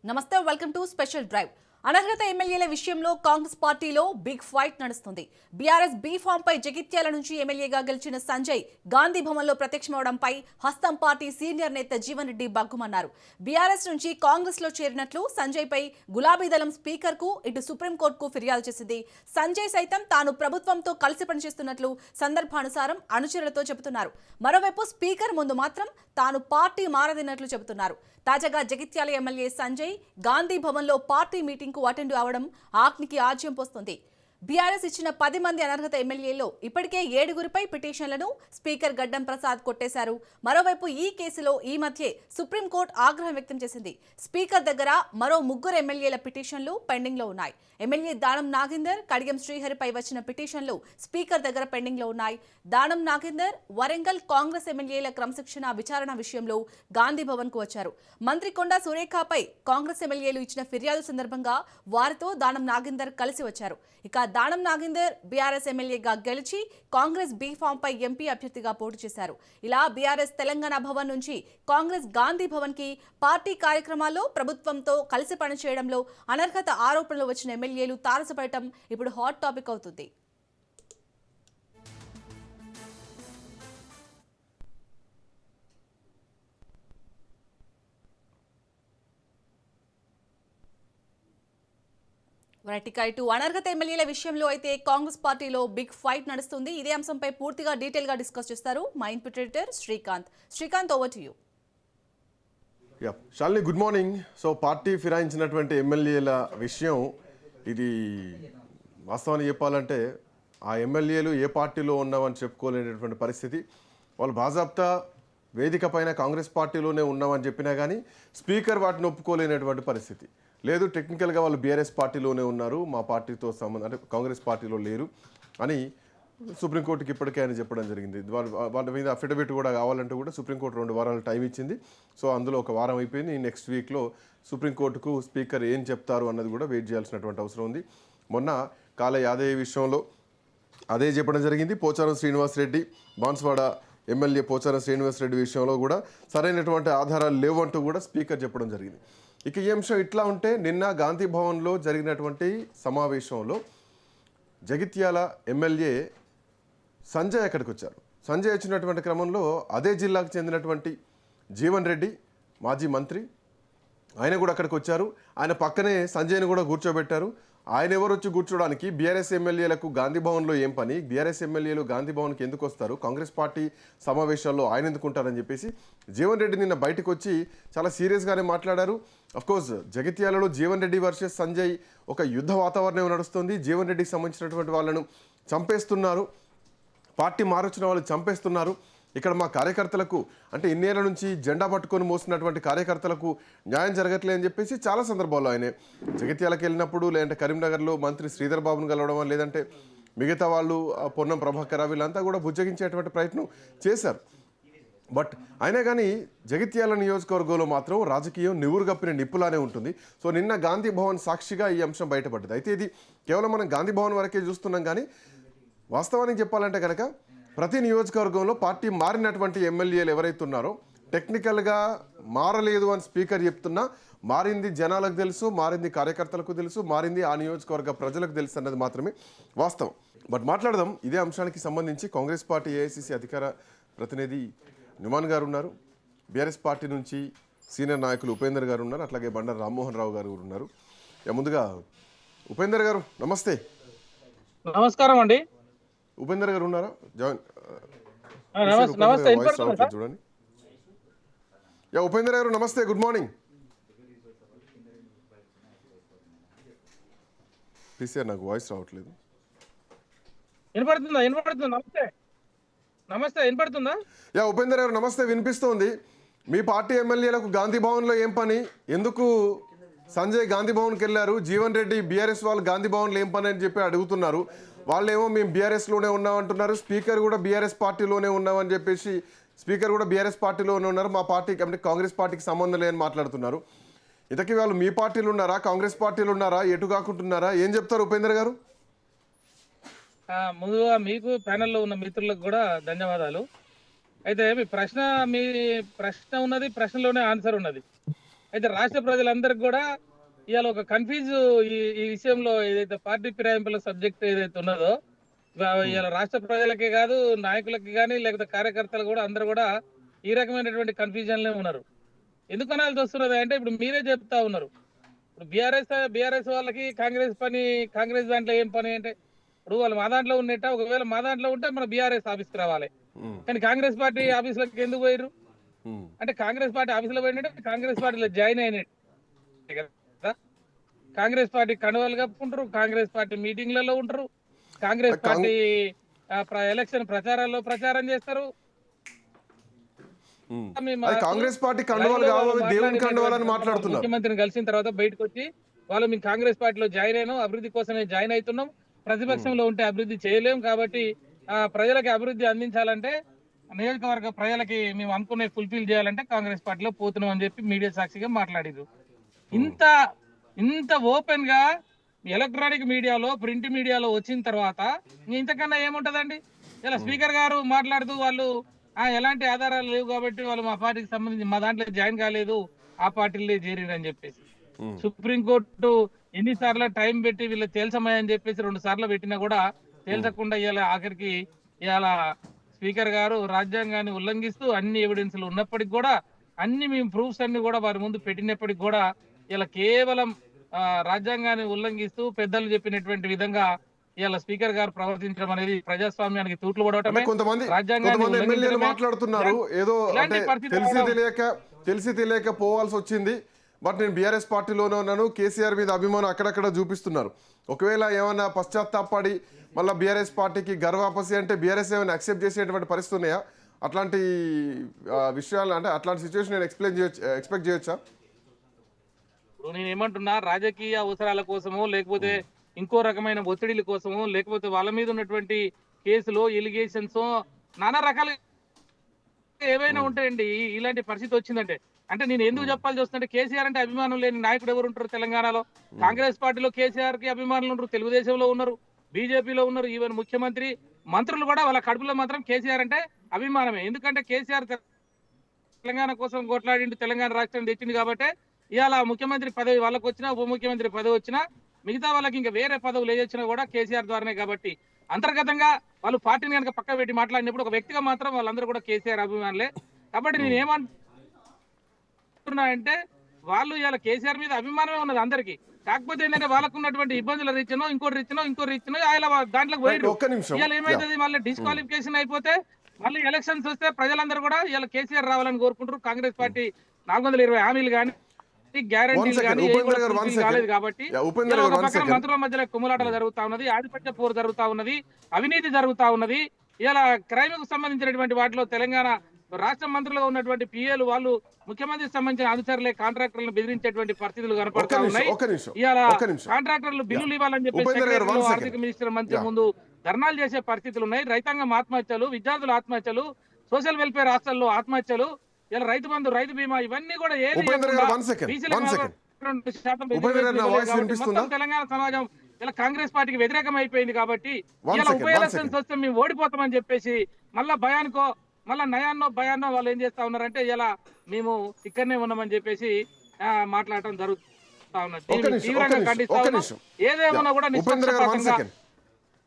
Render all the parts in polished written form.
నమస్తే welcome to special drive. అనర్హత ఎమ్మెల్యేల విషయంలో కాంగ్రెస్ పార్టీలో బిగ్ ఫైట్ నడుస్తుంది. బీఆర్ఎస్ బీ ఫామ్ పై జగిత్యాల నుంచి ఎమ్మెల్యేగా గెలిచిన సంజయ్ గాంధీ భవన్లో ప్రత్యక్షమవడంపై హస్తం పార్టీ సీనియర్ నేత జీవన్ రెడ్డి బగ్గుమన్నారు. బీఆర్ఎస్ నుంచి కాంగ్రెస్ లో చేరినట్లు సంజయ్ పై గులాబీ దళం స్పీకర్ కు ఇటు సుప్రీంకోర్టుకు ఫిర్యాదు చేసింది. సంజయ్ సైతం తాను ప్రభుత్వంతో కలిసి పనిచేస్తున్నట్లు సందర్భానుసారం అనుచరులతో చెబుతున్నారు. మరోవైపు స్పీకర్ ముందు మాత్రం తాను పార్టీ మారదినట్లు చెబుతున్నారు. తాజాగా జగిత్యాల ఎమ్మెల్యే సంజయ్ గాంధీ భవన్లో పార్టీ మీటింగ్ కు అటెండ్ అవడం ఆజ్ఞకి ఆజ్యం పోస్తుంది. బీఆర్ఎస్ ఇచ్చిన 10 మంది అనర్హత ఎమ్మెల్యేలో ఇప్పటికే 7గురిపై పిటిషన్లను స్పీకర్ గడ్డం ప్రసాద్ కొట్టేశారు. మరోవైపు ఈ కేసులో ఈ మధ్య సుప్రీంకోర్టు ఆగ్రహం వ్యక్తం చేసింది. స్పీకర్ దగ్గర మరో 3 ఎమ్మెల్యేల పిటిషన్లు పెండింగ్ లో ఉన్నాయి. ఎమ్మెల్యే దానం నాగేందర్, కడియం శ్రీహరిపై వచ్చిన పిటిషన్లు స్పీకర్ దగ్గర పెండింగ్ లో ఉన్నాయి. దానం నాగేందర్ వరంగల్ కాంగ్రెస్ ఎమ్మెల్యేల క్రమశిక్షణ విచారణ విషయంలో గాంధీ భవన్ కు వచ్చారు. మంత్రి కొండా సురేఖపై కాంగ్రెస్ ఎమ్మెల్యేలు ఇచ్చిన ఫిర్యాదు సందర్భంగా వారితో దానం నాగేందర్ కలిసి వచ్చారు. ఇక దానం నాగేందర్ బీఆర్ఎస్ ఎమ్మెల్యేగా గెలిచి కాంగ్రెస్ బీ ఫామ్ పై ఎంపీ అభ్యర్థిగా పోటీ చేశారు. ఇలా బీఆర్ఎస్ తెలంగాణ భవన్ నుంచి కాంగ్రెస్ గాంధీ భవన్ కి పార్టీ కార్యక్రమాల్లో ప్రభుత్వంతో కలిసి పనిచేయడంలో అనర్హత ఆరోపణలు వచ్చిన ఎమ్మెల్యేలు తారసపడటం ఇప్పుడు హాట్ టాపిక్ అవుతుంది. ఇటు అనర్హత ఎమ్మెల్యేల విషయంలో అయితే కాంగ్రెస్ పార్టీలో బిగ్ ఫైట్ నడుస్తుంది. ఇదే అంశంపై పూర్తిగా డీటెయిల్ గా డిస్కస్ చేస్తారు మా input editor Srikanth. Srikanth, over to you. Shalini, good morning. So party ఫిరాయించినటువంటి ఎమ్మెల్యేల విషయం ఇది వాస్తవాన్ని చెప్పాలంటే ఆ ఎమ్మెల్యేలు ఏ పార్టీలో ఉన్నామని చెప్పుకోలేనటువంటి పరిస్థితి. వాళ్ళు బాజాబ్తా వేదిక పైన కాంగ్రెస్ పార్టీలోనే ఉన్నామని చెప్పినా కానీ స్పీకర్ వాటిని ఒప్పుకోలేనటువంటి పరిస్థితి. లేదు, టెక్నికల్గా వాళ్ళు బీఆర్ఎస్ పార్టీలోనే ఉన్నారు, మా పార్టీతో సంబంధం అంటే కాంగ్రెస్ పార్టీలో లేరు అని సుప్రీంకోర్టుకి ఇప్పటికే ఆయన చెప్పడం జరిగింది. వాళ్ళ మీద అఫిడవిట్ కూడా కావాలంటే కూడా సుప్రీంకోర్టు 2 వారాలు టైం ఇచ్చింది. సో అందులో 1 వారం అయిపోయింది. నెక్స్ట్ వీక్లో సుప్రీంకోర్టుకు స్పీకర్ ఏం చెప్తారు అన్నది కూడా వెయిట్ చేయాల్సినటువంటి అవసరం ఉంది. మొన్న కాళ యాదయ్య విషయంలో అదే చెప్పడం జరిగింది. పోచారం శ్రీనివాసరెడ్డి, బాన్స్వాడ ఎమ్మెల్యే పోచారం శ్రీనివాసరెడ్డి విషయంలో కూడా సరైనటువంటి ఆధారాలు లేవంటూ కూడా స్పీకర్ చెప్పడం జరిగింది. ఇక ఈ అంశం ఇట్లా ఉంటే నిన్న గాంధీ భవన్లో జరిగినటువంటి సమావేశంలో జగిత్యాల ఎమ్మెల్యే సంజయ్ అక్కడికి వచ్చారు. సంజయ్ వచ్చినటువంటి క్రమంలో అదే జిల్లాకు చెందినటువంటి జీవన్ రెడ్డి, మాజీ మంత్రి, ఆయన కూడా అక్కడికి వచ్చారు. ఆయన పక్కనే సంజయ్ని కూడా కూర్చోబెట్టారు. ఆయన ఎవరు వచ్చి కూర్చోడానికి? బీఆర్ఎస్ ఎమ్మెల్యేలకు గాంధీ భవన్లో ఏం పని? బీఆర్ఎస్ ఎమ్మెల్యేలు గాంధీ భవన్కి ఎందుకు వస్తారు? కాంగ్రెస్ పార్టీ సమావేశాల్లో ఆయన ఎందుకుంటారని చెప్పేసి జీవన్ రెడ్డి నిన్న బయటకు వచ్చి చాలా సీరియస్గానే మాట్లాడారు. అఫ్కోర్స్ జగిత్యాలలో జీవన్ రెడ్డి వర్సెస్ సంజయ్ ఒక యుద్ధ వాతావరణం నడుస్తుంది. జీవన్ రెడ్డికి సంబంధించినటువంటి వాళ్ళను చంపేస్తున్నారు, పార్టీ మారొచ్చిన వాళ్ళు చంపేస్తున్నారు. ఇక్కడ మా కార్యకర్తలకు అంటే ఇన్నేళ్ల నుంచి జెండా పట్టుకొని మోస్తున్నటువంటి కార్యకర్తలకు న్యాయం జరగట్లేదు అని చెప్పేసి చాలా సందర్భాల్లో ఆయన జగిత్యాలకు వెళ్ళినప్పుడు, లేదంటే కరీంనగర్లో మంత్రి శ్రీధర్ బాబును కలవడం, లేదంటే మిగతా వాళ్ళు పొన్నం ప్రభాకర్ వీళ్ళంతా కూడా బుజ్జగించేటువంటి ప్రయత్నం చేశారు. బట్ అయినా కానీ జగిత్యాల నియోజకవర్గంలో మాత్రం రాజకీయం నివురుగప్పిన నిప్పులానే ఉంటుంది. సో నిన్న గాంధీ భవన్ సాక్షిగా ఈ అంశం బయటపడ్డది. అయితే ఇది కేవలం మనం గాంధీ భవన్ వరకే చూస్తున్నాం, కానీ వాస్తవానికి చెప్పాలంటే కనుక ప్రతి నియోజకవర్గంలో పార్టీ మారినటువంటి ఎమ్మెల్యేలు ఎవరైతే ఉన్నారో టెక్నికల్గా మారలేదు అని స్పీకర్ చెప్తున్నా, మారింది జనాలకు తెలుసు, మారింది కార్యకర్తలకు తెలుసు, మారింది ఆ నియోజకవర్గ ప్రజలకు తెలుసు అన్నది మాత్రమే వాస్తవం. బట్ మాట్లాడదాం ఇదే అంశానికి సంబంధించి. కాంగ్రెస్ పార్టీ ఏఐసిసి అధికార ప్రతినిధి నుమాన్ గారు ఉన్నారు, బీఆర్ఎస్ పార్టీ నుంచి సీనియర్ నాయకులు ఉపేందర్ గారు ఉన్నారు, అట్లాగే బండారు రామ్మోహన్ రావు గారు ఉన్నారు. ముందుగా ఉపేందర్ గారు నమస్తే. నమస్కారం అండి. ఉపేందర్ గారు ఉన్నారా? చూడండి. ఉపేందర్ గారు నమస్తే, గుడ్ మార్నింగ్. పీసీఆర్ నాకు వాయిస్ రావట్లేదు. ఉపేందర్ గారు నమస్తే, వినిపిస్తోంది. మీ పార్టీ ఎమ్మెల్యేలకు గాంధీ భవన్లో ఏం పని? ఎందుకు సంజయ్ గాంధీ భవన్కి వెళ్ళారు? జీవన్ రెడ్డి బీఆర్ఎస్ వాళ్ళు గాంధీ భవన్లో ఏం పని అని చెప్పి అడుగుతున్నారు. వాళ్ళేమో మేము బీఆర్ఎస్లోనే ఉన్నామంటున్నారు. స్పీకర్ కూడా బీఆర్ఎస్ పార్టీలోనే ఉన్నామని చెప్పేసి స్పీకర్ కూడా బీఆర్ఎస్ పార్టీలోనే ఉన్నారు, మా పార్టీకి అంటే కాంగ్రెస్ పార్టీకి సంబంధం లేదని మాట్లాడుతున్నారు. ఇంతకీ వాళ్ళు మీ పార్టీలో ఉన్నారా, కాంగ్రెస్ పార్టీలో ఉన్నారా, ఎటు కాకుంటున్నారా? ఏం చెప్తారు ఉపేందర్ గారు? ముందుగా మీకు ప్యానెల్లో ఉన్న మిత్రులకు కూడా ధన్యవాదాలు. అయితే మీ ప్రశ్న ఉన్నది, ప్రశ్నలోనే ఆన్సర్ ఉన్నది. అయితే రాష్ట్ర ప్రజలందరికీ కూడా ఇవాళ ఒక కన్ఫ్యూజ్ ఈ విషయంలో ఏదైతే పార్టీ ఫిరాయింపుల సబ్జెక్ట్ ఏదైతే ఉన్నదో ఇవాళ రాష్ట్ర ప్రజలకే కాదు నాయకులకి కానీ లేకపోతే కార్యకర్తలు కూడా అందరూ కూడా ఈ రకమైనటువంటి కన్ఫ్యూజన్లే ఉన్నారు. ఎందుకు అనాల్సి వస్తున్నది అంటే ఇప్పుడు మీరే చెప్తా ఉన్నారు. ఇప్పుడు బీఆర్ఎస్ వాళ్ళకి కాంగ్రెస్ దాంట్లో ఏం పని అంటే ఇప్పుడు వాళ్ళు మా దాంట్లో ఉన్నట్ట, ఒకవేళ మా దాంట్లో ఉంటే మన బీఆర్ఎస్ ఆఫీస్కి రావాలి. కానీ కాంగ్రెస్ పార్టీ ఆఫీసులకు ఎందుకు పోయారు అంటే కాంగ్రెస్ పార్టీ ఆఫీసులో పోయినట్టే కాంగ్రెస్ పార్టీలో జాయిన్ అయినట్టు కదా. కాంగ్రెస్ పార్టీ కండువాలు కప్పుకుంటారు, కాంగ్రెస్ పార్టీ మీటింగ్లలో ఉంటారు, కాంగ్రెస్ పార్టీ ఎలక్షన్ ప్రచారాల్లో ప్రచారం చేస్తారు. కాంగ్రెస్ పార్టీ కండువాలు కావాలి, దేవుని కండువాలని మాట్లాడుతున్నారు. ముఖ్యమంత్రిని కలిసిన తర్వాత బయటకు వచ్చి వాళ్ళు మేము కాంగ్రెస్ పార్టీలో జాయిన్ అయినాం, అభివృద్ధి కోసమే జాయిన్ అవుతున్నాం, ప్రతిపక్షంలో ఉంటే అభివృద్ధి చేయలేం, కాబట్టి ప్రజలకి అభివృద్ధి అందించాలంటే నియోజకవర్గ ప్రజలకి మేము అనుకునే ఫుల్ఫిల్ చేయాలంటే కాంగ్రెస్ పార్టీలో పోతున్నాం అని చెప్పి మీడియా సాక్షిగా మాట్లాడారు. ఇంత ఓపెన్ గా ఎలక్ట్రానిక్ మీడియాలో ప్రింట్ మీడియాలో వచ్చిన తర్వాత ఇంతకన్నా ఏముంటదండి? ఇలా స్పీకర్ గారు మాట్లాడుతూ వాళ్ళు ఎలాంటి ఆధారాలు లేవు కాబట్టి వాళ్ళు మా పార్టీకి సంబంధించి మా దాంట్లో జాయిన్ కాలేదు, ఆ పార్టీలో చేరిరని చెప్పేసి సుప్రీంకోర్టు ఎన్నిసార్లు టైం పెట్టి వీళ్ళు తేల్చమని చెప్పేసి 2 సార్లు పెట్టినా కూడా తేల్చకుండా ఇలా ఆఖరికి ఇలా స్పీకర్ గారు రాజ్యాంగాన్ని ఉల్లంఘిస్తూ అన్ని ఎవిడెన్స్లు ఉన్నప్పటికి కూడా అన్ని మేము ప్రూఫ్స్ అన్ని కూడా వారి ముందు పెట్టినప్పటికి కూడా ఇలా కేవలం రాజ్యాంగాన్ని ఉల్లంఘిస్తూ పెద్దలు చెప్పినటువంటి విధంగా ఇలా స్పీకర్ గారు ప్రవర్తించడం అనేది ప్రజాస్వామ్యానికి తూట్లు పడవటమే. రాజ్యాంగాన్ని మాట్లాడుతున్నారు ఏదో తెలిసి తెలియక పోవాల్సి వచ్చింది, బట్ నేను బీఆర్ఎస్ పార్టీలోనే ఉన్నాను, కేసీఆర్ మీద అభిమానం అక్కడక్కడ చూపిస్తున్నారు. ఒకవేళ ఏమైనా పశ్చాత్తాపడి మళ్ళీ బీఆర్ఎస్ పార్టీకి గర్వాపసి అంటే బీఆర్ఎస్ ఏమైనా యాక్సెప్ట్ చేసేటువంటి పరిస్థితి ఉన్నాయా? అట్లాంటి విషయాలు అంటే అట్లాంటి సిచ్యువేషన్ నేను ఎక్స్పెక్ట్ చేయొచ్చా? నేను ఏమంటున్నా, రాజకీయ అవసరాల కోసమో లేకపోతే ఇంకో రకమైన ఒత్తిడిల కోసమో లేకపోతే వాళ్ళ మీద ఉన్నటువంటి కేసులు ఎలిగేషన్స్ నానా రకాల ఏవైనా ఉంటాయండి. ఇలాంటి పరిస్థితి వచ్చిందంటే అంటే నేను ఎందుకు చెప్పాల్సి వస్తుందంటే కేసీఆర్ అంటే అభిమానం లేని నాయకుడు ఎవరు ఉంటారు తెలంగాణలో? కాంగ్రెస్ పార్టీలో కేసీఆర్ కి అభిమానులు ఉంటారు, తెలుగుదేశంలో ఉన్నారు, బీజేపీలో ఉన్నారు, ఈవెన్ ముఖ్యమంత్రి మంత్రులు కూడా వాళ్ళ కడుపులో మాత్రం కేసీఆర్ అంటే అభిమానమే. ఎందుకంటే కేసీఆర్ తెలంగాణ కోసం కొట్లాడిండు, తెలంగాణ రాష్ట్రం తెచ్చింది కాబట్టి ఇవాళ ముఖ్యమంత్రి పదవి వాళ్ళకి వచ్చినా ఉప ముఖ్యమంత్రి పదవి వచ్చినా మిగతా వాళ్ళకి ఇంకా వేరే పదవులు ఏదొచ్చినా కూడా కేసీఆర్ ద్వారానే. కాబట్టి అంతర్గతంగా వాళ్ళు పార్టీని కనుక పక్క పెట్టి మాట్లాడినప్పుడు ఒక వ్యక్తిగా మాత్రం వాళ్ళందరూ కూడా కేసీఆర్ అభిమానులే. కాబట్టి నేను ఏమంటున్నా అంటే వాళ్ళు ఇవాళ కేసీఆర్ మీద అభిమానమే ఉన్నది అందరికీ. కాకపోతే ఏంటంటే వాళ్ళకు ఉన్నటువంటి ఇబ్బందుల రీచ్నో ఇంకోటి రీచ్నో ఆయన దాంట్లోకి పోయారు. ఇవాళ ఏమైతుంది, మళ్ళీ డిస్క్వాలిఫికేషన్ అయిపోతే మళ్ళీ ఎలక్షన్స్ వస్తే ప్రజలందరూ కూడా ఇవాళ కేసీఆర్ రావాలని కోరుకుంటారు. కాంగ్రెస్ పార్టీ 420 హామీలు కానీ గ్యారంటీలు కానీ కాలేదు కాబట్టి మంత్రుల మధ్యలో కుమ్ములాటలు జరుగుతా ఉన్నది, ఆధిపత్య పోరు జరుగుతా ఉన్నది, అవినీతి జరుగుతా ఉన్నది. ఇలా క్రైమ్ కు సంబంధించినటువంటి వాటిలో తెలంగాణ రాష్ట్ర మంత్రులుగా ఉన్నటువంటి పిఏలు వాళ్ళు ముఖ్యమంత్రికి సంబంధించిన అనుచరులే కాంట్రాక్టర్లను బెదిరించేటువంటి పరిస్థితులు కనపడతా ఉన్నాయి. ఇవాళ కాంట్రాక్టర్లు బిల్లులు ఇవ్వాలని చెప్పి ఆర్థిక మినిస్టర్ మంత్రి ముందు ధర్నాలు చేసే పరిస్థితులు ఉన్నాయి. రైతాంగం ఆత్మహత్యలు, విద్యార్థుల ఆత్మహత్యలు, సోషల్ వెల్ఫేర్ హాస్టల్లో ఆత్మహత్యలు, ఇలా రైతు బంధు, రైతు బీమా ఇవన్నీ కూడా తెలంగాణ సమాజం ఇలా కాంగ్రెస్ పార్టీకి వ్యతిరేకం అయిపోయింది. కాబట్టి ఇలా ఉప ఎలక్షన్స్ వస్తే మేము ఓడిపోతామని చెప్పేసి మళ్ళా భయానికో మళ్ళా నయాన్నో భయాన్నో వాళ్ళు ఏం చేస్తా ఉన్నారంటే ఇలా మేము ఇక్కడనే ఉన్నామని చెప్పేసి మాట్లాడటం జరుగుతా ఉన్నది. తీవ్రంగా ఖండిస్తా ఉన్నాం. ఏదేమన్నా కూడా నిష్పక్షపాతంగా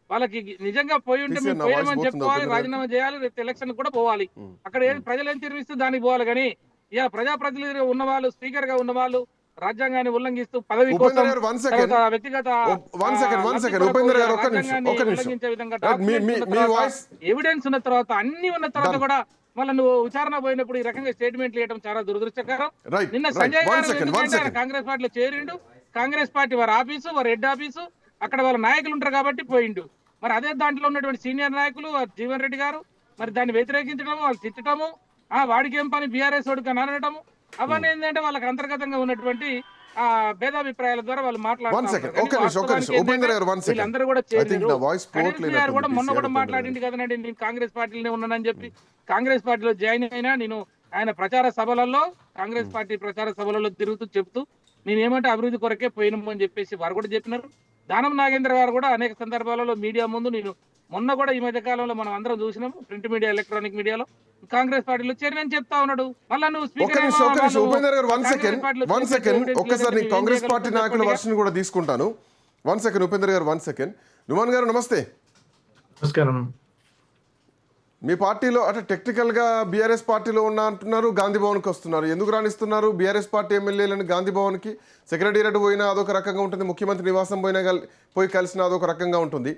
వాళ్ళకి నిజంగా పోయి ఉంటే మేము పోయామని చెప్పుకోవాలి, రాజీనామా చేయాలి, రేపు ఎలక్షన్ కూడా పోవాలి. అక్కడ ఏది ప్రజలు ఏం తీర్పిస్తే దానికి పోవాలి. కానీ ఇలా ప్రజాప్రతినిధిగా ఉన్నవాళ్ళు, స్పీకర్ గా ఉన్నవాళ్ళు రాజ్యాంగాన్ని ఉల్లంఘిస్తూ పదవి కోసం వ్యక్తిగత ఉల్లంఘించే విధంగా ఎవిడెన్స్ ఉన్న తర్వాత అన్ని ఉన్న తర్వాత కూడా మళ్ళీ నువ్వు విచారణ పోయినప్పుడు ఈ రకంగా స్టేట్మెంట్లు ఇవ్వడం చాలా దురదృష్టకరం. నిన్న సంజయ్ గారు కాంగ్రెస్ పార్టీలో చేరిండు, కాంగ్రెస్ పార్టీ వారి ఆఫీసు, వారి హెడ్ ఆఫీసు, అక్కడ వాళ్ళ నాయకులు ఉంటారు కాబట్టి పోయిండు. మరి అదే దాంట్లో ఉన్నటువంటి సీనియర్ నాయకులు జీవన్ రెడ్డి గారు మరి దాన్ని వ్యతిరేకించడము, వాళ్ళు తిట్టడము, వాడికి ఏం పని బీఆర్ఎస్ వాడికి అనడము, అవన్నీ ఏంటంటే వాళ్ళకి అంతర్గతంగా ఉన్నటువంటి భేదాభిప్రాయాల ద్వారా వాళ్ళు మాట్లాడుతున్నారు. మొన్న కూడా మాట్లాడింది కదనండి, నేను కాంగ్రెస్ పార్టీలోనే ఉన్నానని చెప్పి. కాంగ్రెస్ పార్టీలో జాయిన్ అయినా నేను ఆయన ప్రచార సభలలో కాంగ్రెస్ పార్టీ ప్రచార సభలలో తిరుగుతూ చెప్తూ నేనేమంటే అభివృద్ధి కొరకే పోయినాము అని చెప్పేసి వారు కూడా చెప్పినారు. దానం నాగేంద్ర గారు కూడా అనేక సందర్భాలలో మీడియా ముందు నేను మొన్న కూడా ఈ మధ్య కాలంలో మనం అందరం చూసినాం ప్రింట్ మీడియా ఎలక్ట్రానిక్ మీడియాలో కాంగ్రెస్ పార్టీలో చేరినని చెప్తా ఉన్నాడు. మళ్ళా నువ్వు ఒక్క నిమిషం ఉపేందర్ గారు వన్ సెకండ్ ఒక్కసారి నీ కాంగ్రెస్ పార్టీ నాయకుల వర్షన్ కూడా తీసుకుంటాను. 1 సెకండ్ ఉపేందర్ గారు 1 సెకండ్. నుమాన్ గారు నమస్తే. నమస్కారం. మీ పార్టీలో అంటే టెక్నికల్గా బీఆర్ఎస్ పార్టీలో ఉన్న అంటున్నారు, గాంధీ భవన్కి వస్తున్నారు. ఎందుకు రాణిస్తున్నారు బీఆర్ఎస్ పార్టీ ఎమ్మెల్యేలను గాంధీ భవన్కి? సెక్రటేరియట్ పోయినా అదొక రకంగా ఉంటుంది, ముఖ్యమంత్రి నివాసం పోయి కలిసినా అదొక రకంగా ఉంటుంది.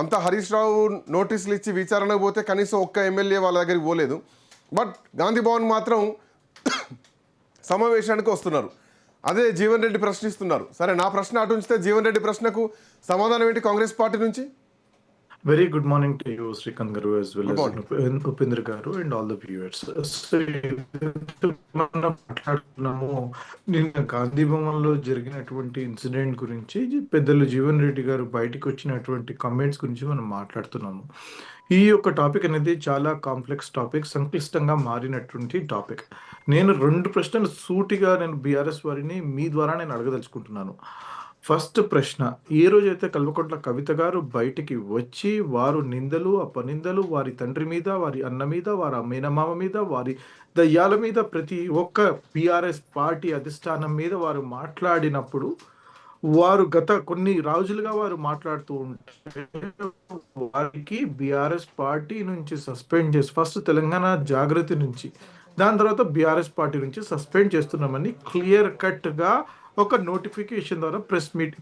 అంతా హరీష్ రావు నోటీసులు ఇచ్చి విచారణకు పోతే కనీసం ఒక్క ఎమ్మెల్యే వాళ్ళ దగ్గరికి పోలేదు. బట్ గాంధీ భవన్ మాత్రం సమావేశానికి వస్తున్నారు. అదే జీవన్ రెడ్డి ప్రశ్నిస్తున్నారు. సరే, నా ప్రశ్న అటు ఉంచితే జీవన్ రెడ్డి ప్రశ్నకు సమాధానం ఏంటి కాంగ్రెస్ పార్టీ నుంచి? Very good morning to you Srikanth గారు as well as ఉపేంద్ర గారు అండ్ ఆల్ ద వ్యూవర్స్. మనం మాట్లాడుతున్నాము నిన్న గాంధీ భవన్లో జరిగినటువంటి ఇన్సిడెంట్ గురించి, పెద్దలు జీవన్ రెడ్డి గారు బయటికి వచ్చినటువంటి కామెంట్స్ గురించి మనం మాట్లాడుతున్నాము. ఈ యొక్క టాపిక్ అనేది చాలా కాంప్లెక్స్ టాపిక్, సంక్లిష్టంగా మారినటువంటి టాపిక్. నేను 2 ప్రశ్నలు సూటిగా నేను బీఆర్ఎస్ వారిని మీ ద్వారా నేను అడగదలుచుకుంటున్నాను. ఫస్ట్ ప్రశ్న, ఏ రోజైతే కల్వకుంట్ల కవిత గారు బయటికి వచ్చి వారు నిందలు అపనిందలు వారి తండ్రి మీద, వారి అన్న మీద, వారి మేనమామ మీద, వారి దయ్యాల మీద, ప్రతి ఒక్క బీఆర్ఎస్ పార్టీ అధిష్టానం మీద వారు మాట్లాడినప్పుడు, వారు గత కొన్ని రోజులుగా వారు మాట్లాడుతూ ఉంటే వారికి బీఆర్ఎస్ పార్టీ నుంచి సస్పెండ్ చేసి, ఫస్ట్ తెలంగాణ జాగృతి నుంచి, దాని తర్వాత బీఆర్ఎస్ పార్టీ నుంచి సస్పెండ్ చేస్తున్నామని క్లియర్ కట్గా ఒక నోటిఫికేషన్ ద్వారా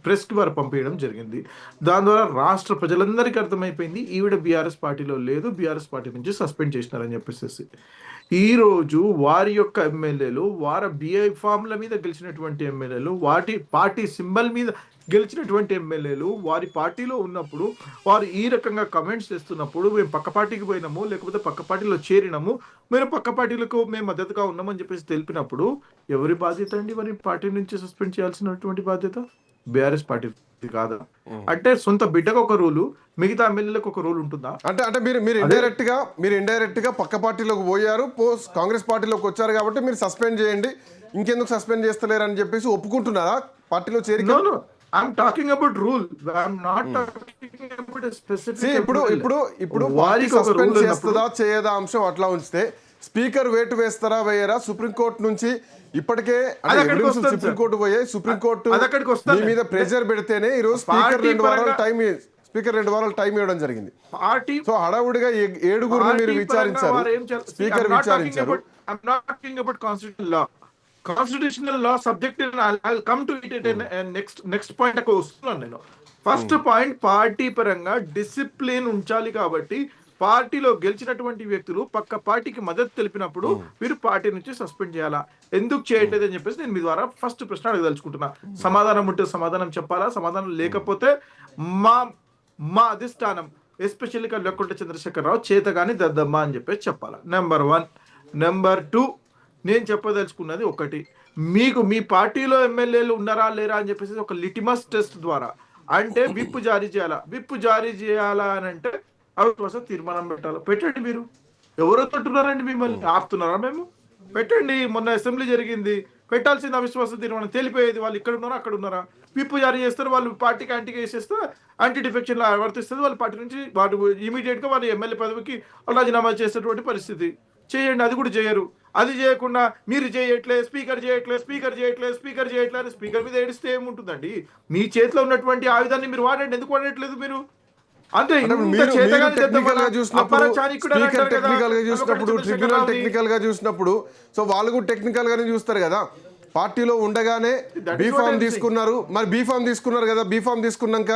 ప్రెస్కి వారు పంపించడం జరిగింది. దాని ద్వారా రాష్ట్ర ప్రజలందరికీ అర్థమైపోయింది ఈవిడ బీఆర్ఎస్ పార్టీలో లేదు, బీఆర్ఎస్ పార్టీ నుంచి సస్పెండ్ చేసినారని చెప్పేసి. ఈరోజు వారి యొక్క ఎమ్మెల్యేలు, వారి బిఐ ఫామ్ల మీద గెలిచినటువంటి ఎమ్మెల్యేలు, వాటి పార్టీ సింబల్ మీద గెలిచినటువంటి ఎమ్మెల్యేలు వారి పార్టీలో ఉన్నప్పుడు వారు ఈ రకంగా కమెంట్స్ చేస్తున్నప్పుడు, మేము పక్క పార్టీకి పోయినాము, లేకపోతే పక్క పార్టీలో చేరినాము, మేము పక్క పార్టీలకు మేము మద్దతుగా ఉన్నామని చెప్పేసి తెలిపినప్పుడు ఎవరి బాధ్యత అండి? వారి పార్టీ నుంచి సస్పెండ్ చేయాల్సినటువంటి బాధ్యత బీఆర్ఎస్ పార్టీ కాదా? అంటే సొంత బిడ్డకు ఒక రూలు, మిగతా ఎమ్మెల్యేలకు ఒక రూల్ ఉంటుందా? అంటే మీరు ఇండైరెక్ట్ గా పక్క పార్టీలోకి పోయారు, కాంగ్రెస్ పార్టీలోకి వచ్చారు కాబట్టి మీరు సస్పెండ్ చేయండి, ఇంకెందుకు సస్పెండ్ చేస్తలేరు అని చెప్పేసి ఒప్పుకుంటున్నారా పార్టీలో చేరి? I'm talking about rule. I'm not talking about a specific. ఇప్పుడు పార్టీ సస్పెండ్ చేస్తుందా చేయదా అంశం అట్లా ఉంచితే, స్పీకర్ వేటు వేస్తారా వేయరా? సుప్రీంకోర్టు నుంచి ఇప్పటికే సుప్రీంకోర్టు పోయాయి, సుప్రీంకోర్టు మీ మీద ప్రెషర్ పెడితేనే ఈరోజు స్పీకర్ 2 వారాలు టైం ఇవ్వడం జరిగింది. సో హడావుడిగా 7 మీరు విచారించారు, స్పీకర్ విచారించారు. I'm not talking about constitutional law subject. I'll come to it at next point కు వస్తున్నాను నేను. ఫస్ట్ పాయింట్, పార్టీ పరంగా డిసిప్లిన్ ఉంచాలి. కాబట్టి పార్టీలో గెలిచినటువంటి వ్యక్తులు పక్క పార్టీకి మద్దతు తెలిపినప్పుడు మీరు పార్టీ నుంచి సస్పెండ్ చేయాలా? ఎందుకు చేయట్లేదు అని చెప్పేసి నేను మీ ద్వారా ఫస్ట్ ప్రశ్న అడగదలుచుకుంటున్నా. సమాధానం ఉంటే సమాధానం చెప్పాలా, సమాధానం లేకపోతే మా అధిష్టానం ఎస్పెషల్లీ కల్వకుంట్ల చంద్రశేఖరరావు చేతగాని దద్దమ్మ అని చెప్పేసి చెప్పాలా. నెంబర్ 1. నెంబర్ 2, నేను చెప్పదలుచుకున్నది ఒకటి, మీకు మీ పార్టీలో ఎమ్మెల్యేలు ఉన్నారా లేరా అని చెప్పేసి ఒక లిటిమస్ టెస్ట్ ద్వారా, అంటే విప్ జారీ చేయాలా అని అంటే అవిశ్వాస తీర్మానం పెట్టండి. మీరు ఎవరో తట్టున్నారండి? మిమ్మల్ని ఆపుతున్నారా? మేము పెట్టండి. మొన్న అసెంబ్లీ జరిగింది, పెట్టాల్సింది అవిశ్వాస తీర్మానం, తెలిపోయేది వాళ్ళు ఇక్కడ ఉన్నారా అక్కడ ఉన్నారా. విప్ జారీ చేస్తారు, వాళ్ళు పార్టీకి యాంటీగా వేసేస్తే యాంటీ డిఫెక్షన్ వర్తిస్తుంది, వాళ్ళ పార్టీ నుంచి వాటి ఇమీడియట్ గా వాళ్ళ ఎమ్మెల్యే పదవికి రాజీనామా చేసేటువంటి పరిస్థితి. చేయండి. అది కూడా చేయరు. అది చేయకుండా మీరు చేయట్లేదు, స్పీకర్ చేయట్లేదు అని స్పీకర్ మీద ఏడిస్తే ఏముంటుందండి? మీ చేతిలో ఉన్నటువంటి ఆయుధాన్ని మీరు వాడండి. ఎందుకు వాడట్లేదు మీరు? అంటే టెక్నికల్ గా చూసినప్పుడు సో వాళ్ళు కూడా టెక్నికల్ గానే చూస్తారు కదా. పార్టీలో ఉండగానే బీఫామ్ తీసుకున్నారు, మరి బీఫామ్ తీసుకున్నారు కదా, బీఫామ్ తీసుకున్నాక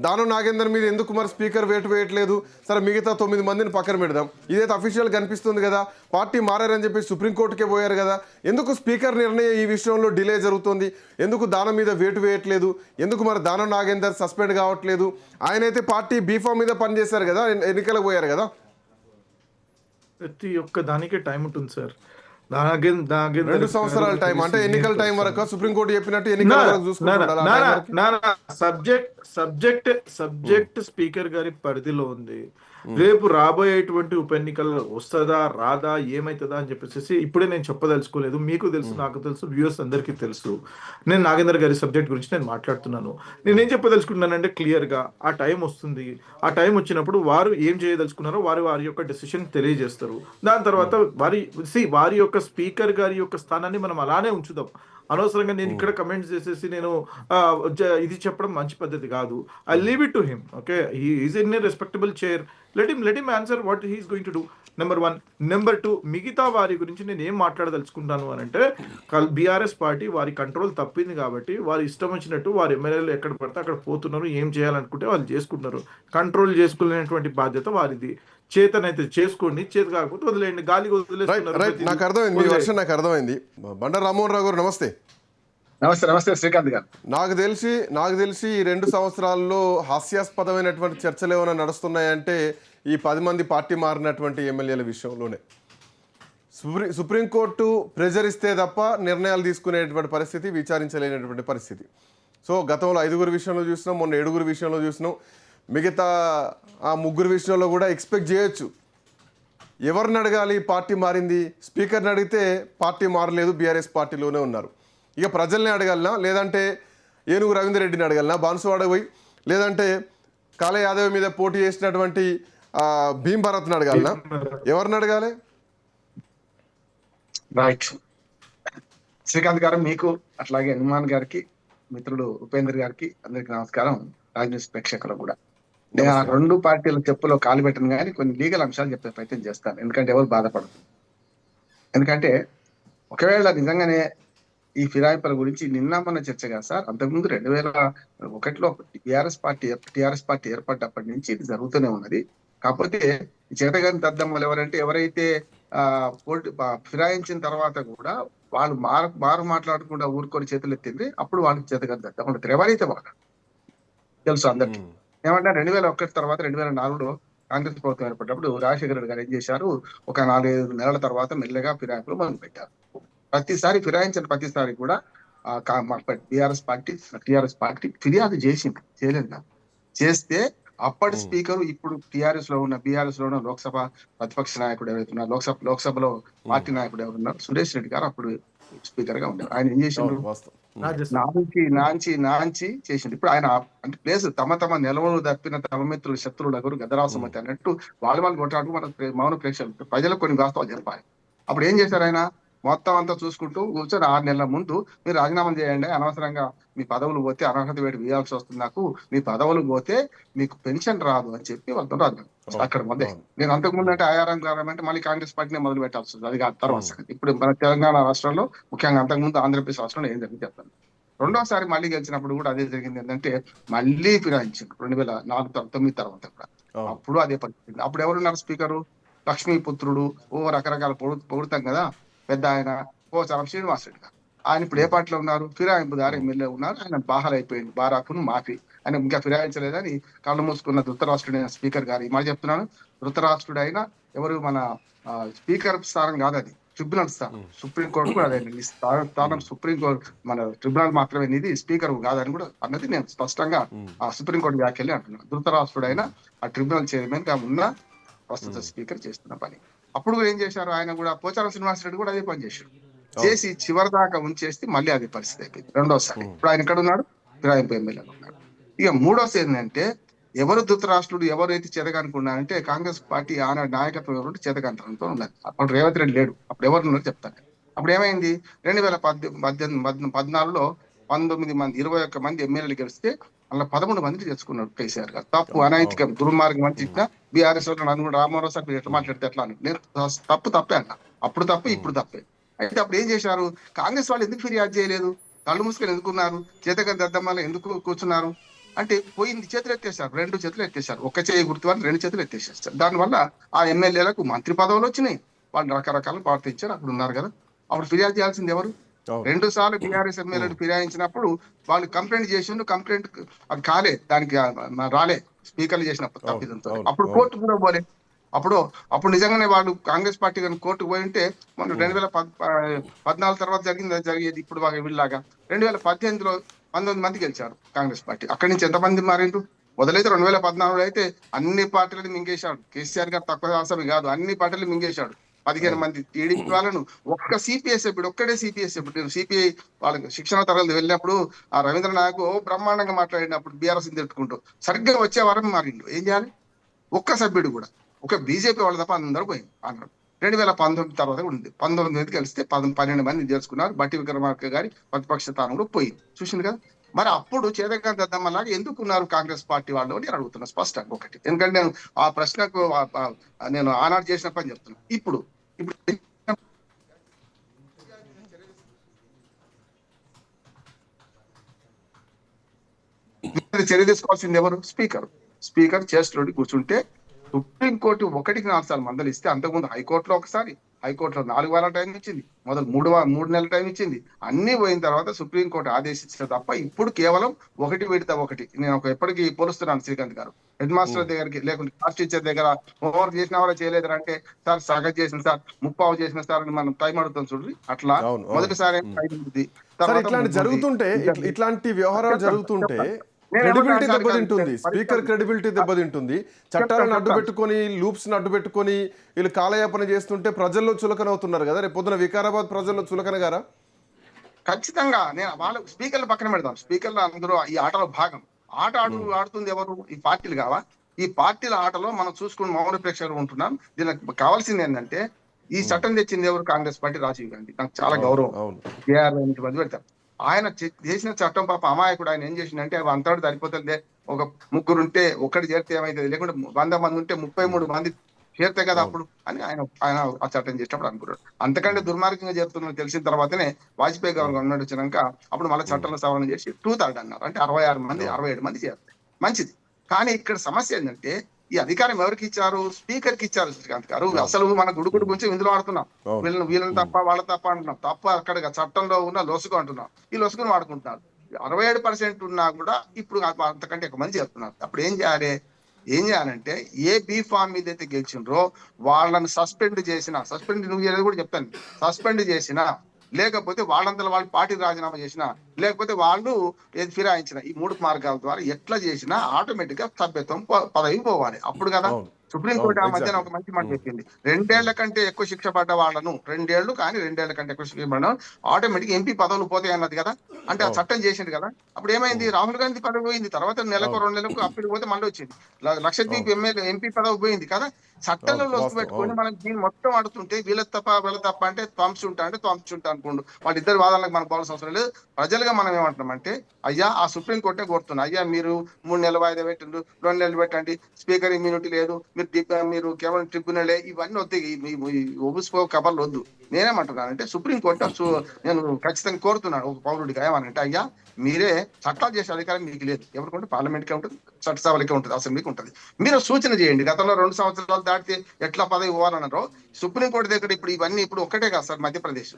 దానం నాగేందర్ మీద ఎందుకు మరి స్పీకర్ వేటు వేయట్లేదు? సరే, మిగతా 9 మందిని పక్కన పెడదాం, ఇదైతే అఫీషియల్ కనిపిస్తుంది కదా, పార్టీ మారారని చెప్పి సుప్రీంకోర్టుకే పోయారు కదా, ఎందుకు స్పీకర్ నిర్ణయం ఈ విషయంలో డిలే జరుగుతుంది? ఎందుకు దానం మీద వేటు వేయట్లేదు? ఎందుకు మరి దానం నాగేందర్ సస్పెండ్ కావట్లేదు? ఆయనైతే పార్టీ బీఫామ్ మీద పనిచేశారు కదా, ఎన్నికలకు పోయారు కదా. ప్రతి ఒక్క దానికే టైం ఉంటుంది సార్. 2 సంవత్సరాల టైం అంటే ఎన్నికల టైం వరకు సుప్రీంకోర్టు చెప్పినట్టు ఎన్నికల వరకు చూసుకుంటున్నారు. సబ్జెక్ట్ స్పీకర్ గారి పరిధిలో ఉంది. రేపు రాబోయేటువంటి ఉప ఎన్నికల్లో వస్తుందా రాదా ఏమైతుందా అని చెప్పేసి ఇప్పుడే నేను చెప్పదలుచుకోలేదు. మీకు తెలుసు, నాకు తెలుసు, వ్యూవర్స్ అందరికీ తెలుసు. నేను నాగేంద్ర గారి సబ్జెక్ట్ గురించి నేను మాట్లాడుతున్నాను. నేనేం చెప్పదలుచుకున్నానంటే క్లియర్గా ఆ టైం వస్తుంది. ఆ టైం వచ్చినప్పుడు వారు ఏం చేయదలుచుకున్నారో వారి యొక్క డెసిషన్ తెలియజేస్తారు. దాని తర్వాత వారి యొక్క స్పీకర్ గారి యొక్క స్థానాన్ని మనం అలానే ఉంచుదాం. అనవసరంగా నేను ఇక్కడ కమెంట్స్ చేసేసి నేను ఇది చెప్పడం మంచి పద్ధతి కాదు. I leave it to him. Okay, he is in a respectable chair. Let him answer what he is going to do. Number 1. Number 2, మిగతా వారి గురించి నేను ఏం మాట్లాడదలుచుకుంటాను అని అంటే, బీఆర్ఎస్ పార్టీ వారి కంట్రోల్ తప్పింది కాబట్టి వారి ఇష్టం వచ్చినట్టు వారి ఎమ్మెల్యేలు ఎక్కడ పడితే అక్కడ పోతున్నారు. ఏం చేయాలనుకుంటే వాళ్ళు చేసుకుంటున్నారు. కంట్రోల్ చేసుకునేటువంటి బాధ్యత వారిది. చేతనైతే చేసుకోండి, చేత కాకపోతే వదిలేయండి. గాలికి వదిలేస్తున్నారు. నాకు అర్థమైంది, మీ వర్షన్ నాకు అర్థమైంది. బండారు రామ్మోహన్ రావు గారు నమస్తే. నమస్తే శ్రీకాంత్ గారు. నాకు తెలిసి ఈ 2 సంవత్సరాల్లో హాస్యాస్పదమైనటువంటి చర్చలు ఏమైనా నడుస్తున్నాయంటే ఈ 10 మంది పార్టీ మారినటువంటి ఎమ్మెల్యేల విషయంలోనే. సుప్రీంకోర్టు ప్రెజర్ ఇస్తే తప్ప నిర్ణయాలు తీసుకునేటువంటి పరిస్థితి, విచారించలేనటువంటి పరిస్థితి. సో గతంలో 5 విషయంలో చూసినాం, మొన్న 7 విషయంలో చూసినాం. మిగతా ఆ 3 విషయంలో కూడా ఎక్స్పెక్ట్ చేయొచ్చు. ఎవరిని అడగాలి? పార్టీ మారింది. స్పీకర్ని అడిగితే పార్టీ మారలేదు, బీఆర్ఎస్ పార్టీలోనే ఉన్నారు. ఇక ప్రజల్ని అడగాలనా, లేదంటే ఏనుగు రవీందర్ రెడ్డిని అడగాలనా బాన్సువాడకు పోయి, లేదంటే కాళ యాదవ్ మీద పోటీ చేసినటువంటి భీమ్ భరత్ని అడగాలనా? ఎవరిని అడగాలి? రైట్. శ్రీకాంత్ గారు, మీకు అట్లాగే హనుమాన్ గారికి, మిత్రుడు ఉపేందర్ గారికి అందరికి నమస్కారం. రాజనీతి ప్రేక్షకులు కూడా. నేను ఆ 2 పార్టీల చెప్పులో కాలు పెట్టను కానీ కొన్ని లీగల్ అంశాలు చెప్పే ప్రయత్నం చేస్తాను. ఎందుకంటే ఎవరు బాధపడదు. ఎందుకంటే ఒకవేళ నిజంగానే ఈ ఫిరాయింపుల గురించి నిన్న మొన్న చర్చ కాదు సార్. అంతకుముందు 2001లో టిఆర్ఎస్ పార్టీ ఏర్పడ్డప్పటి నుంచి ఇది జరుగుతూనే ఉన్నది. కాకపోతే ఈ చేతగాని దద్దమ్మలు ఎవరైతే ఫిరాయించిన తర్వాత కూడా వాళ్ళు మారు మాట్లాడకుండా ఊరుకొని చేతులు ఎత్తింది, అప్పుడు వాళ్ళకి చేతగాని దద్దమ్మలు ఎవరైతే వాళ్ళు తెలుసు అందరికి. ఏమంటే 2001 తర్వాత 2004లో కాంగ్రెస్ ప్రభుత్వం ఏర్పడినప్పుడు రాజశేఖర రెడ్డి గారు ఏం చేశారు, ఒక 4-5 నెలల తర్వాత మెల్లగా ఫిరాయింపులు మొదలు పెట్టారు. ప్రతిసారి ఫిరాయించిన ప్రతిసారి కూడా టిఆర్ఎస్ పార్టీ ఫిర్యాదు చేయలేదు. చేస్తే అప్పటి స్పీకర్, ఇప్పుడు బీఆర్ఎస్ లో ఉన్న లోక్సభ ప్రతిపక్ష నాయకుడు ఎవరైతున్నారు, లోక్సభలో పార్టీ నాయకుడు ఎవరున్నారు, సురేష్ రెడ్డి గారు అప్పుడు స్పీకర్ గా ఉన్నారు. ఆయన ఏం చేసిండ్రు, నాంచి చేసిండు. ఇప్పుడు ఆయన అంటే ప్లేస్ తమ నిలవలు తప్పిన తమ మిత్రులు శత్రువులు ఎవరు గదరాసమతి అన్నట్టు వాళ్ళు కొట్టాడు. మన మౌన ప్రేక్షకులు ప్రజలకు కొన్ని వాస్తవాలు చెప్పాలి. అప్పుడు ఏం చేశారు, ఆయన మొత్తం అంతా చూసుకుంటూ కూర్చొని 6 నెలల ముందు మీరు రాజీనామా చేయండి, అనవసరంగా మీ పదవులు పోతే అనర్హత వేడి వేయాల్సి వస్తుంది, నాకు మీ పదవులు పోతే మీకు పెన్షన్ రాదు అని చెప్పి వాళ్ళతో రాజీనామా అక్కడ ముందే. నేను అంతకుముందు అంటే ఆయారం గారు అంటే మళ్ళీ కాంగ్రెస్ పార్టీనే మొదలు పెట్టాల్సి వస్తుంది. అది కాదు తర్వాత. ఇప్పుడు మన తెలంగాణ రాష్ట్రంలో, ముఖ్యంగా అంతకుముందు ఆంధ్రప్రదేశ్ రాష్ట్రంలో ఏం జరిగింది చెప్తాను. రెండోసారి మళ్ళీ గెలిచినప్పుడు కూడా అదే జరిగింది. ఏంటంటే మళ్ళీ ఫిరాయించింది 2009 తర్వాత కూడా. అప్పుడు అదే పరిస్థితి. అప్పుడు ఎవరున్నారు స్పీకరు, లక్ష్మీపుత్రుడు, రకరకాల పొగుడుతాం కదా పెద్ద ఆయన పోచారం శ్రీనివాసరెడ్డి గారు. ఆయన ఇప్పుడు ఏ పార్టీలో ఉన్నారు, ఫిరాయింపుదారు ఎమ్మెల్యే ఉన్నారు. ఆయన బాహాలు అయిపోయింది, బారాకును మాఫీ. ఆయన ఇంకా ఫిరాయించలేదని కళ్ళు మూసుకున్న ధృతరాష్ట్రుడైన స్పీకర్ గారు. ఈ మాట చెప్తున్నాను, ధృతరాష్ట్రుడు అయినా ఎవరు మన స్పీకర్ స్థానం కాదు, అది ట్రిబ్యునల్ స్థానం. సుప్రీంకోర్టు కూడా అదే స్థానం. సుప్రీంకోర్టు మన ట్రిబ్యునల్ మాత్రమే, ఇది స్పీకర్ కాదని కూడా అన్నది నేను స్పష్టంగా ఆ సుప్రీంకోర్టు వ్యాఖ్యలే అంటున్నాను. ధృతరాష్ట్రుడైన ఆ ట్రిబ్యునల్ చైర్మన్ గా ఉన్న ప్రస్తుత స్పీకర్ చేస్తున్న పని. అప్పుడు ఏం చేశారు, ఆయన కూడా పోచారం శ్రీనివాసరెడ్డి కూడా అదే పని చేశారు. చేసి చివరి దాకా ఉంచేస్తే మళ్ళీ అదే పరిస్థితి అయిపోయింది రెండోసారి. ఇప్పుడు ఆయన ఎక్కడ ఉన్నాడు, ఫిరాయింపు ఎమ్మెల్యేలు ఉన్నాడు. ఇక మూడోసారి ఏంటంటే ఎవరు ధృతరాష్ట్రుడు ఎవరైతే చేతగానుకున్నారంటే కాంగ్రెస్ పార్టీ ఆనాడు నాయకత్వం ఎవరు చేతగాంతరంతో ఉన్నది. అప్పుడు రేవంత్ రెడ్డి లేడు, అప్పుడు ఎవరు ఉన్నారో చెప్తాను. అప్పుడు ఏమైంది, 2014లో 21 మంది ఎమ్మెల్యేలు గెలిస్తే అలా 13 మందిని తెచ్చుకున్నాడు కేసీఆర్ గారు. తప్పు, అనైతిక, దుర్మార్గం అని చెప్పిన బీఆర్ఎస్ నన్ను రామారావు సార్ మీరు ఎట్లా మాట్లాడితే ఎట్లా అని నేను తప్పే అన్న. అప్పుడు తప్పే, ఇప్పుడు తప్పే. అయితే అప్పుడు ఏం చేశారు, కాంగ్రెస్ వాళ్ళు ఎందుకు ఫిర్యాదు చేయలేదు, కళ్ళు మూసుకొని ఎందుకున్నారు, చేతగాని దద్దమ్మలు ఎందుకు కూర్చున్నారు అంటే పోయింది, చేతులు ఎత్తేసారు, 2 చేతులు ఎత్తేసారు. ఒక్క చేయి గుర్తు వాళ్ళు 2 చేతులు ఎత్తేసేస్తారు. దానివల్ల ఆ ఎమ్మెల్యేలకు మంత్రి పదవులు వచ్చినాయి, వాళ్ళు రకరకాల ప్రవర్తించారు. అప్పుడు ఉన్నారు కదా, అప్పుడు ఫిర్యాదు చేయాల్సింది ఎవరు? 2 సార్లు బీఆర్ఎస్ ఎమ్మెల్యేలు ఫిరాయించినప్పుడు వాళ్ళు కంప్లైంట్ చేసిండు, కంప్లైంట్ అది కాలే, దానికి రాలే స్పీకర్లు చేసినప్పుడు తప్పిదంతో. అప్పుడు కోర్టు కూడా పోలే. అప్పుడు నిజంగానే వాళ్ళు కాంగ్రెస్ పార్టీ కానీ కోర్టుకు పోయి ఉంటే మనం 2014 తర్వాత జరిగేది. ఇప్పుడు వీళ్ళలాగా 2018లో 19 మంది గెలిచారు కాంగ్రెస్ పార్టీ. అక్కడి నుంచి ఎంతమంది మారిండ్రు, మొదలైతే 2014 అయితే అన్ని పార్టీలను మింగేశాడు. కేసీఆర్ గారు తక్కువ ఆసమి కాదు, అన్ని పార్టీలు మింగేశాడు. 15 మంది టీడీపీ వాళ్ళను ఒక్క సిపిఐ సభ్యుడు, ఒక్కడే సిపిఐ సభ్యుడు. నేను సిపిఐ వాళ్ళకి శిక్షణ తరగతి వెళ్ళినప్పుడు ఆ రవీంద్ర నాయక్ బ్రహ్మాండంగా మాట్లాడినప్పుడు బీఆర్ఎస్ తిట్టుకుంటూ సరిగ్గా వచ్చే వారం మారిండు. ఏం చేయాలి? ఒక్క సభ్యుడు కూడా, ఒక బీజేపీ వాళ్ళు తప్ప అందరూ పోయింది అన్నాడు. 2019 తర్వాత ఉంది. 19 కలిస్తే 12 మంది చేసుకున్నారు. బట్టి విక్రమార్క గారి ప్రతిపక్ష స్థానంలో పోయింది. చూసింది కదా. మరి అప్పుడు చేతకాంత్ దద్దమ్మలాగా ఎందుకున్నారు కాంగ్రెస్ పార్టీ వాళ్ళు అని నేను అడుగుతున్నా స్పష్టంగా. ఒకటి, ఎందుకంటే నేను ఆ ప్రశ్నకు నేను ఆనాడు చేసిన పని చెప్తున్నా. ఇప్పుడు చర్య తీసుకోవాల్సింది ఎవరు? స్పీకర్ చేస్తులోకి కూర్చుంటే సుప్రీంకోర్టు 1కి 4 సార్లు మందలిస్తే, అంతకుముందు హైకోర్టులో ఒకసారి, హైకోర్టులో 4 వారాల టైం ఇచ్చింది, మొదలు 3 నెలల టైం ఇచ్చింది. అన్ని పోయిన తర్వాత సుప్రీంకోర్టు ఆదేశించిన తప్ప ఇప్పుడు కేవలం 1 విడత 1. నేను ఎప్పటికీ పోలుస్తున్నాను శ్రీకాంత్ గారు. హెడ్ మాస్టర్ దగ్గరికి లేకుంటే క్లాస్ టీచర్ దగ్గర హోంవర్క్ చేసిన వాళ్ళ చేయలేదు అంటే, సార్ సగం చేసిన సార్, ముప్పావు చేసిన సార్ అని మనం టైం అడుగుతాం చూడండి. అట్లా మొదటిసారి ఇట్లాంటి జరుగుతుంటే, ఇట్లాంటి వ్యవహారాలు జరుగుతుంటే క్రెడిబిలిటీ దెబ్బతింటుంది, స్పీకర్ క్రెడిబిలిటీ దెబ్బతింటుంది. చట్టాలను అడ్డు పెట్టుకొని, లూప్స్ అడ్డు పెట్టుకొని వీళ్ళు కాలయాపన చేస్తుంటే ప్రజల్లో చులకన అవుతున్నారు కదా. రేపు పొద్దున వికారాబాద్ ప్రజల్లో చులకన గారా? ఖచ్చితంగా. నేను వాళ్ళ స్పీకర్లు పక్కన పెడతాం. స్పీకర్లు అందరూ ఈ ఆటలో భాగం. ఆడుతుంది ఎవరు? ఈ పార్టీలు కావా? ఈ పార్టీల ఆటలో మనం చూసుకుని మౌన ప్రేక్షకులు ఉంటున్నాం. దీనికి కావాల్సింది ఏంటంటే, ఈ చట్టం తెచ్చింది ఎవరు? కాంగ్రెస్ పార్టీ, రాజీవ్ గాంధీ. నాకు చాలా గౌరవం. పెడతారు. ఆయన చేసిన చట్టం పాప అమాయకుడు. ఆయన ఏం చేసిందంటే, అంతటి సరిపోతుంది, ఒక 3 ఉంటే ఒక్కటి చేరితే ఏమైతుంది, లేకుంటే 100 మంది ఉంటే 33 మంది చేరితే కదా అప్పుడు అని ఆయన ఆ చట్టం చేసినప్పుడు అనుకున్నాడు. అంతకంటే దుర్మార్గంగా చేరుతున్నది తెలిసిన తర్వాతనే వాజ్పేయి గవర్నమెంట్ వచ్చినాక అప్పుడు మళ్ళీ చట్టంలో సవరణ చేసి 2/3 అన్నారు. అంటే 66 మంది 67 మంది చేస్తారు. మంచిది. కానీ ఇక్కడ సమస్య ఏంటంటే, ఈ అధికారం ఎవరికి ఇచ్చారు? స్పీకర్ కి ఇచ్చారు. శ్రీకాంత్ గారు, అసలు మన గుడుగుడు గురించి ఇందులో ఆడుతున్నాం. వీళ్ళని తప్ప వాళ్ళ తప్ప అంటున్నాం. తప్ప అక్కడ చట్టంలో ఉన్న లొసుగు అంటున్నాం. ఈ లొసుగును వాడుకుంటున్నారు. 67% ఉన్నా కూడా ఇప్పుడు అంతకంటే ఎక్కువ మంది చేస్తున్నారు. అప్పుడు ఏం చేయాలంటే, ఏ బీ ఫామ్ మీద అయితే గెలిచిండ్రో వాళ్ళని సస్పెండ్ నువ్వు కూడా చెప్తాను, సస్పెండ్ చేసినా, లేకపోతే వాళ్ళంతా వాళ్ళు పార్టీకి రాజీనామా చేసినా, లేకపోతే వాళ్ళు ఏది ఫిరాయించిన, ఈ 3 మార్గాల ద్వారా ఎట్లా చేసినా ఆటోమేటిక్ గా సభ్యత్వం పదవి పోవాలి. అప్పుడు కదా సుప్రీంకోర్టు ఆ మధ్యన ఒక మంచి మాట చెప్పింది. 2 ఏళ్ల కంటే ఎక్కువ శిక్ష పడ్డ వాళ్ళను, 2 ఏళ్లు కానీ 2 ఏళ్ల కంటే ఎక్కువ శిక్ష పడ్డ ఆటోమేటిక్ ఎంపీ పదవులు పోతాయి అన్నది కదా. అంటే ఆ చట్టం చేసింది కదా. అప్పుడు ఏమైంది? రాహుల్ గాంధీ పదవి పోయింది. తర్వాత నెలకు 2 నెలలకు అప్పీల్ పోతే మళ్ళీ వచ్చింది. లక్షద్వీప్ ఎంపీ పదవి పోయింది కదా. చట్టంలో లొసుగు పెట్టుకొని మనం దీన్ని మొత్తం ఆడుతుంటే, వీళ్ళ తప్ప అంటే త్వంచుంటా అనుకోండు. వాళ్ళిద్దరు వాదనలకు మనకు పోవాల్సిన అవసరం లేదు. ప్రజలుగా మనం ఏమంటున్నామంటే, అయ్యా ఆ సుప్రీంకోర్టే కోరుతున్నా, అయ్యా మీరు 3 నెలల వాయిదా పెట్టండి, 2 నెలలు పెట్టండి, స్పీకర్ ఇమ్యూనిటీ లేదు, మీరు కేవలం ట్రిబ్యునలే, ఇవన్నీ వద్దు, ఒబుస్పో కబర్లు వద్దు. నేనేమంటున్నానంటే, సుప్రీంకోర్టు నేను ఖచ్చితంగా కోరుతున్నాను ఒక పౌరుడిగా. ఏమనంటే, అయ్యా మీరే చట్టాలు చేసే అధికారం మీకు లేదు. ఎవరికంటే పార్లమెంట్కే ఉంటుంది, చట్టసభలకే ఉంటుంది, అసెంబ్లీకి ఉంటుంది. మీరు సూచన చేయండి. గతంలో 2 సంవత్సరాలు దాటితే ఎట్లా పదవి ఇవ్వాలన్నారో సుప్రీంకోర్టు దగ్గర ఇప్పుడు ఒక్కటే కాదు సార్, మధ్యప్రదేశ్,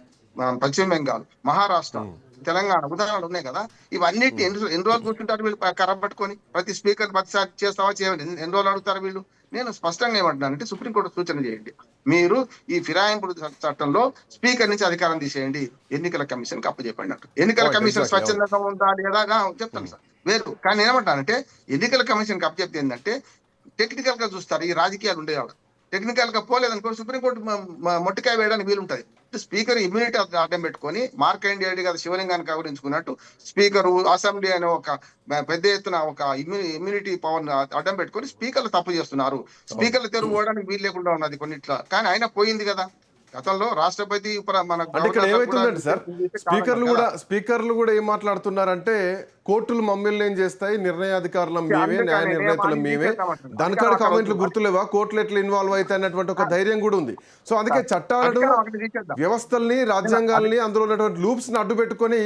పశ్చిమ బెంగాల్, మహారాష్ట్ర, తెలంగాణ ఉదాహరణలు ఉన్నాయి కదా. ఇవన్నిటి ఎన్ని రోజులు కూర్చుంటారు వీళ్ళు కర్ర పట్టుకొని? ప్రతి స్పీకర్ ప్రతిసారి చేస్తావా చేయాలి, ఎన్ని రోజులు అడుగుతారు వీళ్ళు? నేను స్పష్టంగా ఏమంటున్నానంటే, సుప్రీంకోర్టు సూచన చేయండి, మీరు ఈ ఫిరాయింపుడు చట్టంలో స్పీకర్ నుంచి అధికారం తీసేయండి, ఎన్నికల కమిషన్ కి అప్పచెప్పండి అంటారు. ఎన్నికల కమిషన్ స్వచ్ఛందంగా ఉందా లేదా చెప్తాను సార్, వేరు. కానీ ఏమంటానంటే, ఎన్నికల కమిషన్ కి అప్పచెప్తే ఏంటంటే టెక్నికల్ గా చూస్తారు. ఈ రాజకీయాలు ఉండేవాళ్ళు టెక్నికల్ గా పోలేదనుకో సుప్రీంకోర్టు మొట్టికాయ వేయడానికి వీలుంటది. స్పీకర్ ఇమ్యూనిటీ అడ్డం పెట్టుకొని మార్కండేయుడి గారు శివలింగాన్ని కవరించుకున్నట్టు స్పీకర్ అసెంబ్లీ అనే ఒక పెద్ద ఎత్తున ఒక ఇమ్యూనిటీ పవర్ అడ్డం పెట్టుకొని స్పీకర్లు తప్పు చేస్తున్నారు. స్పీకర్లు తెరువు పోవడానికి వీలు లేకుండా ఉన్నది కొన్నిట్లా. కానీ ఆయన పోయింది కదా. గతంలో రాష్ట్రపతి ఏమైతుందంటే సార్, స్పీకర్లు కూడా ఏం మాట్లాడుతున్నారంటే, కోర్టులు మమ్మల్ని ఏం చేస్తాయి, నిర్ణయాధికారులం మేమే, న్యాయ నిర్ణేతలం మేమే, దానికాడ కామెంట్లు గుర్తులేవా, కోర్టులు ఎట్లా ఇన్వాల్వ్ అవుతాయి అన్నటువంటి ఒక ధైర్యం కూడా ఉంది. సో అందుకే చట్టాలను, వ్యవస్థల్ని, రాజ్యాంగాల్ని, అందులో ఉన్నటువంటి లూప్స్ ని అడ్డు పెట్టుకొని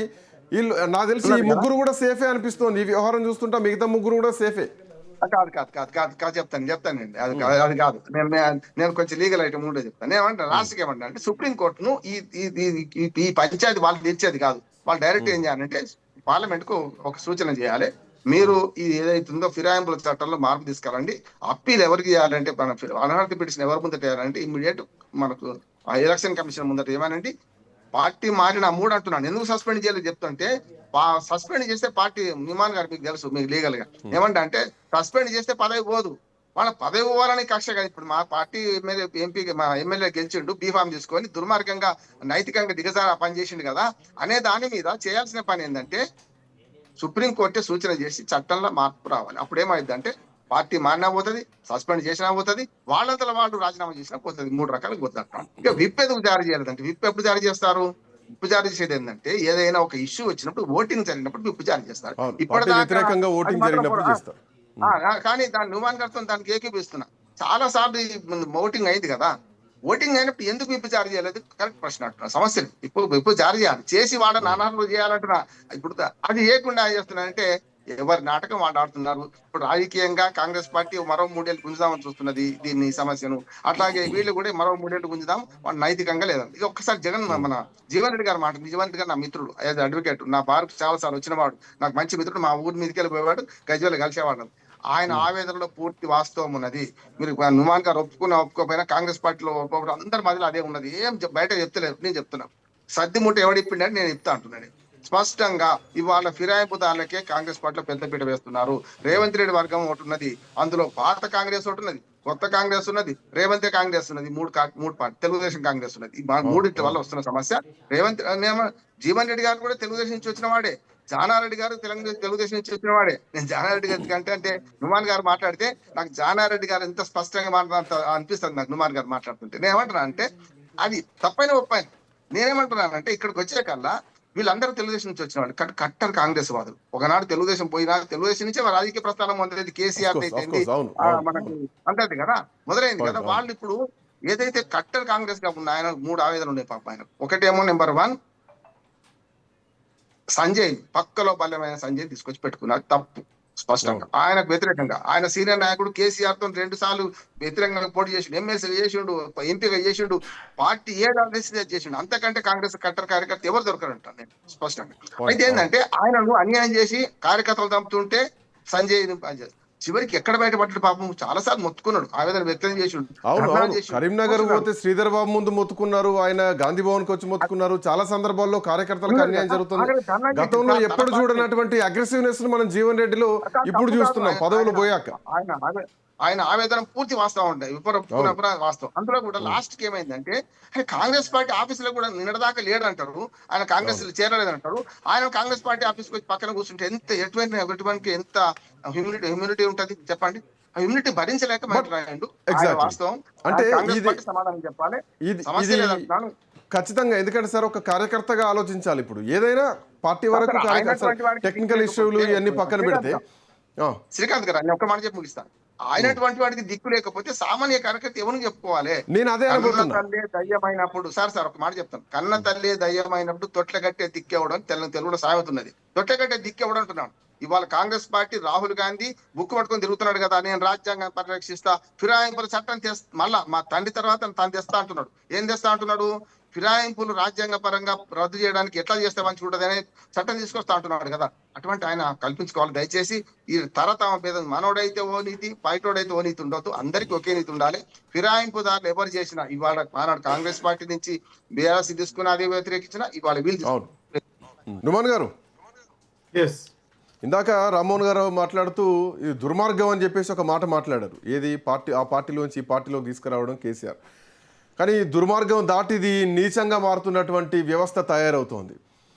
వీళ్ళు, నాకు తెలిసి ఈ 3 కూడా సేఫే అనిపిస్తోంది. ఈ వ్యవహారం చూస్తుంటా మిగతా 3 కూడా సేఫే. చెప్తానండి. అది కాదు, నేను కొంచెం లీగల్ ఐటమ్ కూడా చెప్తాను. ఏమంటే రాష్ట్రకి ఏమంటా అంటే, సుప్రీంకోర్టును ఈ పంచాయతీ వాళ్ళు తెచ్చేది కాదు. వాళ్ళు డైరెక్ట్ ఏం చేయాలంటే, పార్లమెంట్ కు ఒక సూచన చేయాలి, మీరు ఇది ఏదైతుందో ఫిరాయింపుల చట్టంలో మార్పు తీసుకురండి. అప్పీల్ ఎవరికి చేయాలంటే, మన అనర్హత పిటిషన్ ఎవరి ముందట చేయాలంటే, ఇమ్మీడియట్ మనకు ఎలక్షన్ కమిషన్ ముందట ఏమనండి, పార్టీ మారిన 3 అంటున్నాను. ఎందుకు సస్పెండ్ చేయాలి చెప్తుంటే, సస్పెండ్ చేస్తే పార్టీ నిమాన్ గారు మీకు తెలుసు మీకు లీగల్ గా ఏమంటే అంటే సస్పెండ్ చేస్తే పదవి పోదు, వాళ్ళ పదవి పోవాలని కక్ష కాదు. ఇప్పుడు మా పార్టీ ఎమ్మెల్యే ఎంపీ మా ఎమ్మెల్యే గెలిచిండు బీఫామ్ తీసుకొని దుర్మార్గంగా నైతికంగా దిగజార పనిచేసిండు కదా అనే దాని మీద చేయాల్సిన పని ఏంటంటే సుప్రీంకోర్టే సూచన చేసి చట్టంలో మార్పు రావాలి. అప్పుడు ఏమైంది అంటే పార్టీ మారినా పోతుంది, సస్పెండ్ చేసినా పోతుంది, వాళ్ళంతా వాళ్ళు రాజీనామా చేసినా పోతుంది. 3 రకాలుగా పోతుంది. ఇక విప్ ఎందుకు జారీ చేయాలంటే విప్ ఎప్పుడు జారీ చేస్తారు? విప్ జారీ చేసేది ఏంటంటే ఏదైనా ఒక ఇష్యూ వచ్చినప్పుడు ఓటింగ్ జరిగినప్పుడు విప్ జారీ చేస్తారు. వ్యతిరేకంగా ఓటింగ్ జరిగినప్పుడు చేస్తారు. కానీ దాన్ని నుమాన్ గారితో దానికి ఏకీపిస్తున్నా. చాలా సార్లు ఓటింగ్ అయింది కదా, ఓటింగ్ అయినప్పుడు ఎందుకు విప్ జారీ చేయలేదు? కరెక్ట్ ప్రశ్న అంటున్నా. సమస్యలు ఇప్పుడు జారీ చేయాలి, చేసి వాడ నానాలు చేయాలంటున్నా. ఇప్పుడు అది చేయకుండా ఏం చేస్తున్నారంటే ఎవరి నాటకం వాళ్ళు ఆడుతున్నారు. ఇప్పుడు రాజకీయంగా కాంగ్రెస్ పార్టీ మరో 3 ఏళ్ళు గుంజుదామని చూస్తున్నది దీన్ని సమస్యను. అట్లాగే వీళ్ళు కూడా మరో 3 ఏళ్ళు గుంజుదాం, వాళ్ళు నైతికంగా లేదండి. ఇక ఒక్కసారి జగన్ మన జీవన్ రెడ్డి గారు మాట, జీవన్ రెడ్డి గారు నా మిత్రుడు, యాజ్ అడ్వకేట్, నా బార్కు చాలా సార్లు వచ్చిన వాడు, నాకు మంచి మిత్రుడు, మా ఊరి మీదకి వెళ్ళిపోయేవాడు, గజ్వేల్ కలిసేవాడు. ఆయన ఆవేదనలో పూర్తి వాస్తవం ఉన్నది. మీరు నుమాన్ గారు ఒప్పుకోకపోయినా కాంగ్రెస్ పార్టీలో ఒప్పుకోవడం అందరి మధ్యలో అదే ఉన్నది. ఏం బయట చెప్తలేదు, నేను చెప్తున్నా. సర్ది ముట్ట ఎవడిప్పిండని నేను చెప్తా అంటున్నాను. స్పష్టంగా ఇవాళ ఫిరాయింపుదారులకే కాంగ్రెస్ పార్టీలో పెద్దపీట వేస్తున్నారు. రేవంత్ రెడ్డి వర్గం ఒకటి ఉన్నది, అందులో పాత కాంగ్రెస్ ఒకటి ఉన్నది, కొత్త కాంగ్రెస్ ఉన్నది, రేవంత్ కాంగ్రెస్ ఉన్నది, మూడు పార్టీ, తెలుగుదేశం కాంగ్రెస్ ఉన్నది. ఈ మూడింటి వల్ల వస్తున్న సమస్య. రేవంత్ జీవన్ రెడ్డి గారు కూడా తెలుగుదేశం నుంచి వచ్చిన వాడే, జానారెడ్డి గారు తెలుగుదేశం నుంచి వచ్చిన వాడే. నేను జానారెడ్డి గారి అంటే నుమాన్ గారు మాట్లాడితే నాకు జానారెడ్డి గారు ఎంత స్పష్టంగా మాట్లాడుతూ అనిపిస్తుంది నాకు నుమాన్ గారు మాట్లాడుతుంటే. నేను ఏమంటున్నా అంటే అది తప్పైన ఒప్పైన. నేనేమంటున్నానంటే ఇక్కడికి వచ్చే కల్లా వీళ్ళందరూ తెలుగుదేశం నుంచి వచ్చిన వాళ్ళు కట్టర్ కాంగ్రెస్ వాదులు. ఒకనాడు తెలుగుదేశం పోయినా తెలుగుదేశం నుంచే రాజకీయ ప్రస్థానం మొదలైంది. కేసీఆర్ అయితే మనకు అంతది కదా మొదలైంది కదా. వాళ్ళు ఇప్పుడు ఏదైతే కట్టర్ కాంగ్రెస్ గా ఉన్న ఆయన 3 ఆవేదనలు ఉన్నాయి పాప ఆయన. ఒకటేమో నెంబర్ 1 సంజయ్, పక్కలో బలమైన సంజయ్ తీసుకొచ్చి పెట్టుకున్నారు, తప్పు స్పష్టంగా. ఆయనకు వ్యతిరేకంగా ఆయన సీనియర్ నాయకుడు కేసీఆర్ తో 2 సార్లు వ్యతిరేకంగా పోటీ చేసిండు, ఎమ్మెల్సీ చేసిండు, ఎంపీగా చేసిండు, పార్టీ చేసిండు. అంతకంటే కాంగ్రెస్ కట్టర్ కార్యకర్త ఎవరు దొరకరంట నేను స్పష్టంగా. అయితే ఏంటంటే ఆయనను అన్యాయం చేసి కార్యకర్తలు చంపుతుంటే సంజయ్ చివరికి ఎక్కడ బయటపడ్డాడు పాపం. చాలా సార్లు మొత్తుకున్నాడు, ఆవేదన వ్యక్తం చేసిండు. కరీంనగర్ పోతే శ్రీధర్ బాబు ముందు మొత్తుకున్నారు, ఆయన గాంధీ భవన్ కి వచ్చి మొత్తుకున్నారు. చాలా సందర్భాల్లో కార్యకర్తలకు అన్యాయం జరుగుతుంది. గతంలో ఎప్పుడు చూడనటువంటి అగ్రెసివ్నెస్ ను మనం జీవన్ రెడ్డిలో ఇప్పుడు చూస్తున్నాం పదవులు పోయాక. ఆయన ఆవేదన పూర్తి వాస్తవం ఉంటాయి, వాస్తవం. అందులో కూడా లాస్ట్ కి ఏమైందంటే కాంగ్రెస్ పార్టీ ఆఫీసులో కూడా నిన్నదాకా లేడు అంటారు, ఆయన కాంగ్రెస్ చేరలేదు అంటారు. ఆయన కాంగ్రెస్ పార్టీ ఆఫీస్కి వచ్చి పక్కన కూర్చుంటే ఎటువంటి ఎంత హ్యూమిలిటీ ఉంటది చెప్పండి. ఆ హ్యూమిలిటీ భరించలేక మాట్లాడండు వాస్తవం. అంటే సమాధానం చెప్పాలి, సమస్య లేదంటున్నాను ఖచ్చితంగా. ఎందుకంటే సార్ ఒక కార్యకర్తగా ఆలోచించాలి. ఇప్పుడు ఏదైనా పార్టీ వరకు టెక్నికల్ ఇష్యూలు ఇవన్నీ పక్కన పెడితే శ్రీకాంత్ గారు నేను ఒక్క మాట చెప్పి ముగిస్తాను. ఆయనటువంటి వాడికి దిక్కు లేకపోతే సామాన్య కార్యకర్త ఎవరు చెప్పుకోవాలి? నేను అదే తల్లి దయ్యమైనప్పుడు సార్ ఒక మాట చెప్తాను. కన్న తల్లి దయ్యమైనప్పుడు తొట్ల కట్టే దిక్కెవడం తెలుగులో సాగుతున్నది. తొట్ల కట్టే దిక్కెవడం అంటున్నాను. ఇవాళ కాంగ్రెస్ పార్టీ రాహుల్ గాంధీ బుక్ పట్టుకొని తిరుగుతున్నాడు కదా, నేను రాజ్యాంగాన్ని పరిరక్షిస్తా, ఫిరాయింపుల చట్టం మళ్ళా మా తండ్రి తర్వాత తను తెస్తా అంటున్నాడు. ఏం తెస్తా అంటున్నాడు? ఫిరాయింపులు రాజ్యాంగ పరంగా రద్దు చేయడానికి ఎట్లా చేస్తే మంచి ఉంటుందని చట్టం తీసుకొస్తా అంటున్నాడు కదా. అటువంటి ఆయన కల్పించుకోవాలి. దయచేసి ఈ తరతమ భేదం, మనోడైతే ఓ నీతి, బయటోడైతే ఓ నీతి ఉండొద్దు, అందరికీ ఒకే నీతి ఉండాలి. ఫిరాయింపుదారులు ఎవరు చేసినా ఇవాళ ఆనాడు కాంగ్రెస్ పార్టీ నుంచి బీఆర్ఎస్ తీసుకుని అదే వ్యతిరేకించిన ఇవాళ వీళ్ళు. నుమాన్ గారు, ఇందాక రామ్మోహన్ గారు మాట్లాడుతూ ఇది దుర్మార్గం అని చెప్పేసి ఒక మాట మాట్లాడారు. ఏది ఆ పార్టీలోంచి ఈ పార్టీలోకి తీసుకురావడం కేసీఆర్. కానీ దుర్మార్గం దాటిది నీచంగా మారుతున్నటువంటి వ్యవస్థ తయారవుతోంది.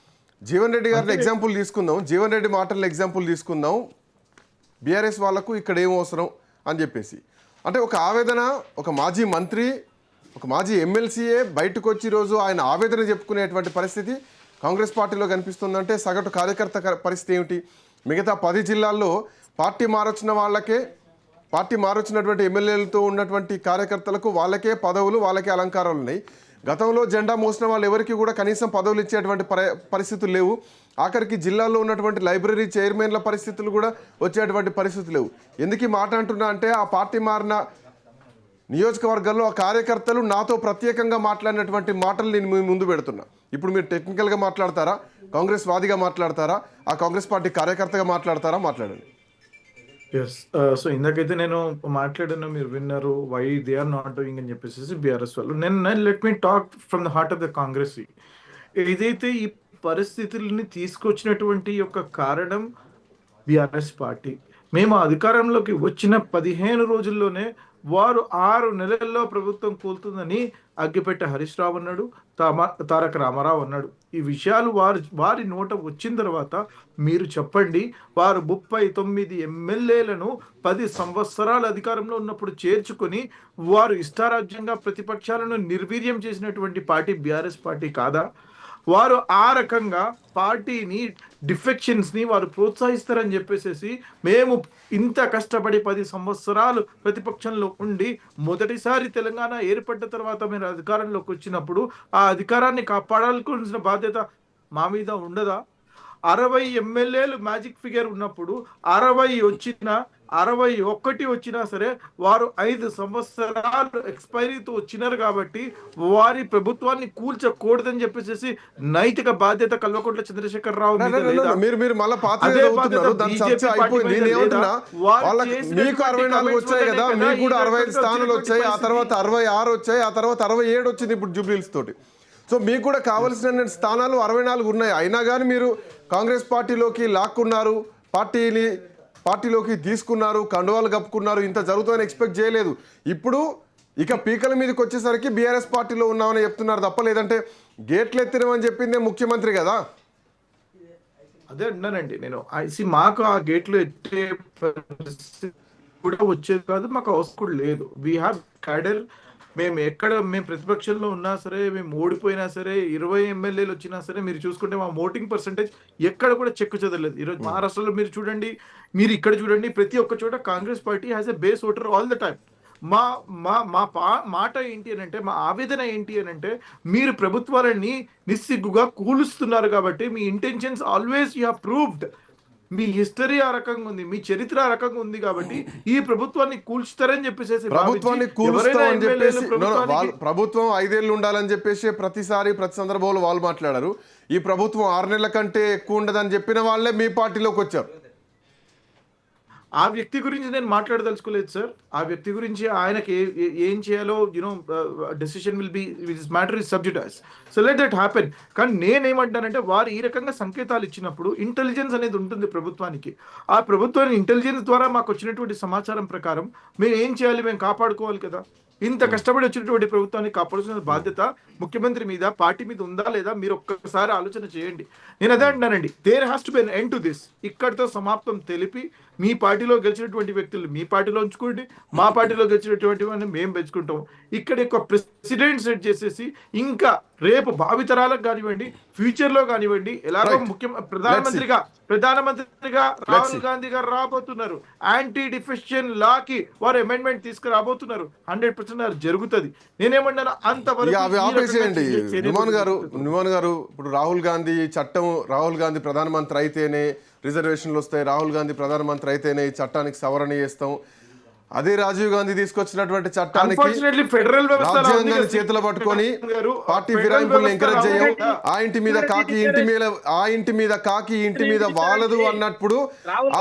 జీవన్ రెడ్డి గారిని ఎగ్జాంపుల్ తీసుకుందాం, జీవన్ రెడ్డి మాటలను ఎగ్జాంపుల్ తీసుకుందాం. బీఆర్ఎస్ వాళ్ళకు ఇక్కడ ఏం అవసరం అని చెప్పేసి అంటే ఒక ఆవేదన, ఒక మాజీ మంత్రి, ఒక మాజీ ఎమ్మెల్సీఏ బయటకు వచ్చి ఈరోజు ఆయన ఆవేదన చెప్పుకునేటువంటి పరిస్థితి కాంగ్రెస్ పార్టీలో కనిపిస్తుందంటే సగటు కార్యకర్త పరిస్థితి ఏమిటి? మిగతా 10 జిల్లాల్లో పార్టీ మారొచ్చినటువంటి ఎమ్మెల్యేలతో ఉన్నటువంటి కార్యకర్తలకు వాళ్ళకే పదవులు, వాళ్ళకే అలంకారాలు ఉన్నాయి. గతంలో జెండా మోసిన వాళ్ళు ఎవరికి కూడా కనీసం పదవులు ఇచ్చేటువంటి పరిస్థితులు లేవు. ఆఖరికి జిల్లాలో ఉన్నటువంటి లైబ్రరీ చైర్మన్ల పరిస్థితులు కూడా వచ్చేటువంటి పరిస్థితులు లేవు. ఎందుకు ఈ మాట అంటున్నా అంటే ఆ పార్టీ మారిన నియోజకవర్గాల్లో ఆ కార్యకర్తలు నాతో ప్రత్యేకంగా మాట్లాడినటువంటి మాటలు నేను మీ ముందు పెడుతున్నా. ఇప్పుడు మీరు టెక్నికల్గా మాట్లాడతారా, కాంగ్రెస్ వాదిగా మాట్లాడతారా, ఆ కాంగ్రెస్ పార్టీ కార్యకర్తగా మాట్లాడతారా? మాట్లాడండి. సో ఇందాకైతే నేను మాట్లాడాను, మీరు విన్నారు, why they are not doing అని చెప్పేసి బీఆర్ఎస్ వాళ్ళు. నేను let me talk from the heart of the Congress. ఏదైతే ఈ పరిస్థితుల్ని తీసుకొచ్చినటువంటి యొక్క కారణం బీఆర్ఎస్ పార్టీ. మేము అధికారంలోకి వచ్చిన 15 రోజుల్లోనే వారు 6 నెలల్లో ప్రభుత్వం కూలుతుందని అగ్గిపెట్టె హరీష్ రావు అన్నాడు, తారక రామారావు అన్నాడు. ఈ విషయాలు వారి నోట వచ్చిన తర్వాత మీరు చెప్పండి. వారు 39 ఎమ్మెల్యేలను 10 సంవత్సరాల అధికారంలో ఉన్నప్పుడు చేర్చుకొని వారు ఇష్టారాజ్యంగా ప్రతిపక్షాలను నిర్వీర్యం చేసినటువంటి పార్టీ బీఆర్ఎస్ పార్టీ కాదా? వారు ఆ రకంగా పార్టీని డిఫెక్షన్స్ని వారు ప్రోత్సహిస్తారని చెప్పేసి మేము ఇంత కష్టపడి 10 సంవత్సరాలు ప్రతిపక్షంలో ఉండి మొదటిసారి తెలంగాణ ఏర్పడ్డ తర్వాత మీరు అధికారంలోకి వచ్చినప్పుడు ఆ అధికారాన్ని కాపాడాల్సిన బాధ్యత మా మీద ఉండదా? 60 ఎమ్మెల్యేలు మ్యాజిక్ ఫిగర్ ఉన్నప్పుడు 61 వచ్చినా సరే వారు 5 సంవత్సరాలు ఎక్స్పైరీతో వచ్చినారు కాబట్టి వారి ప్రభుత్వాన్ని కూల్చకూడదని చెప్పేసి నైతిక బాధ్యత కల్వకుంట్ల చంద్రశేఖర్ రావు మీద లేదా? మీరు మళ్ళీ పాత అదే చదువుతున్నారు. బాధ్యత దాని BJP చర్చ పార్టీ అయిపోయింది. మీద నేను ఏమంటున్నా, లేదా? వారు వాళ్ళకి చేసినటువంటి మీకు 64 comments వచ్చాయి కదా, వల్లనే మీకు కూడా ఈ 65 రకంగా స్థానాలు వచ్చాయి, ఆ వచ్చినటువంటి తర్వాత 66 వచ్చాయి, ఆ తర్వాత 67 వచ్చింది ఇప్పుడు జూబ్లీహిల్స్ తోటి. సో మీకు కూడా కావాల్సిన స్థానాలు 64 ఉన్నాయి. అయినా కానీ మీరు కాంగ్రెస్ పార్టీలోకి లాక్కున్నారు, పార్టీలోకి తీసుకున్నారు, కండువాలు కప్పుకున్నారు. ఇంత జరుగుతుందని ఎక్స్పెక్ట్ చేయలేదు. ఇప్పుడు ఇక పీకల మీదకి వచ్చేసరికి బీఆర్ఎస్ పార్టీలో ఉన్నామని చెప్తున్నారు తప్ప, లేదంటే గేట్లు ఎత్తినమని చెప్పిందే ముఖ్యమంత్రి కదా. అదే అన్నానండి నేను. మాకు ఆ గేట్లు ఎత్తే పరిస్థితి కూడా వచ్చేది కాదు, మాకు అవసరం కూడా లేదు. We have cadre. మేము ప్రతిపక్షంలో ఉన్నా సరే, మేము ఓడిపోయినా సరే, 20 ఎమ్మెల్యేలు వచ్చినా సరే, మీరు చూసుకుంటే మా ఓటింగ్ పర్సంటేజ్ ఎక్కడ కూడా చెక్కు చెదరలేదు. ఈరోజు మహారాష్ట్రలో మీరు చూడండి, మీరు ఇక్కడ చూడండి, ప్రతి ఒక్క చోట Congress party has a base voter all the time. మాట ఏంటి అని అంటే, మా ఆవేదన ఏంటి అని అంటే, మీరు ప్రభుత్వాలని నిస్సిగ్గుగా కూలుస్తున్నారు కాబట్టి మీ intentions always you have proved. మీ హిస్టరీ ఆ రకంగా ఉంది, మీ చరిత్ర ఆ రకంగా ఉంది కాబట్టి ఈ ప్రభుత్వాన్ని కూల్చుతారని చెప్పేసి ప్రభుత్వాన్ని కూలుస్తామని చెప్పేసి ప్రభుత్వం 5 ఏళ్ళు ఉండాలని చెప్పేసి ప్రతి సందర్భంలో వాళ్ళు మాట్లాడారు. ఈ ప్రభుత్వం 6 నెలల కంటే ఎక్కువ ఉండదని చెప్పిన వాళ్ళే మీ పార్టీలోకి వచ్చారు. ఆ వ్యక్తి గురించి నేను మాట్లాడదలుచుకోలేదు సార్. ఆ వ్యక్తి గురించి ఆయనకి ఏం చేయాలో decision will be, this matter is subject, so let that happen. కానీ నేనేమంటానంటే, వారు ఈ రకంగా సంకేతాలు ఇచ్చినప్పుడు ఇంటెలిజెన్స్ అనేది ఉంటుంది ప్రభుత్వానికి. ఆ ప్రభుత్వాన్ని ఇంటెలిజెన్స్ ద్వారా మాకు వచ్చినటువంటి సమాచారం ప్రకారం మేము ఏం చేయాలి, మేము కాపాడుకోవాలి కదా. ఇంత కష్టపడి వచ్చినటువంటి ప్రభుత్వాన్ని కాపాడుతున్న బాధ్యత ముఖ్యమంత్రి మీద, పార్టీ మీద ఉందా లేదా? మీరు ఒక్కసారి ఆలోచన చేయండి. నేను అదే అంటున్నానండి, there has to be an end to this. ఇక్కడితో సమాప్తం తెలిపి మీ పార్టీలో గెలిచినటువంటి వ్యక్తులు మీ పార్టీలో ఉంచుకోండి, మా పార్టీలో గెలిచినటువంటి వాడిని మేము పెంచుకుంటాం. ఇక్కడ ఒక ప్రెసిడెంట్ సెట్ చేసేసి ఇంకా రేపు భావితరాలకు కానివ్వండి, ఫ్యూచర్ లో కానివ్వండి, ఎలాగో ప్రధానమంత్రిగా రాహుల్ గాంధీ గారు రాబోతున్నారు. యాంటీ డిఫెక్షన్ లాకి వారు అమెండ్మెంట్ తీసుకురాబోతున్నారు. 100% జరుగుతుంది. నేనేమన్నాను, అంతవరకు ఆపేసేయండి. నిమాన్ గారు, ఇప్పుడు రాహుల్ గాంధీ ప్రధానమంత్రి అయితేనే రిజర్వేషన్లు వస్తాయి, రాహుల్ గాంధీ ప్రధానమంత్రి అయితేనే ఈ చట్టానికి సవరణ చేస్తాం. అదే రాజీవ్ గాంధీ తీసుకొచ్చినటువంటి చట్టానికి రాజ్యాంగాన్ని చేతులు పట్టుకొని పార్టీ ఫిరాయింపులను ఎంకరేజ్ చేయం, ఆ ఇంటి మీద కాకి ఇంటి మీద వాలదు అన్నప్పుడు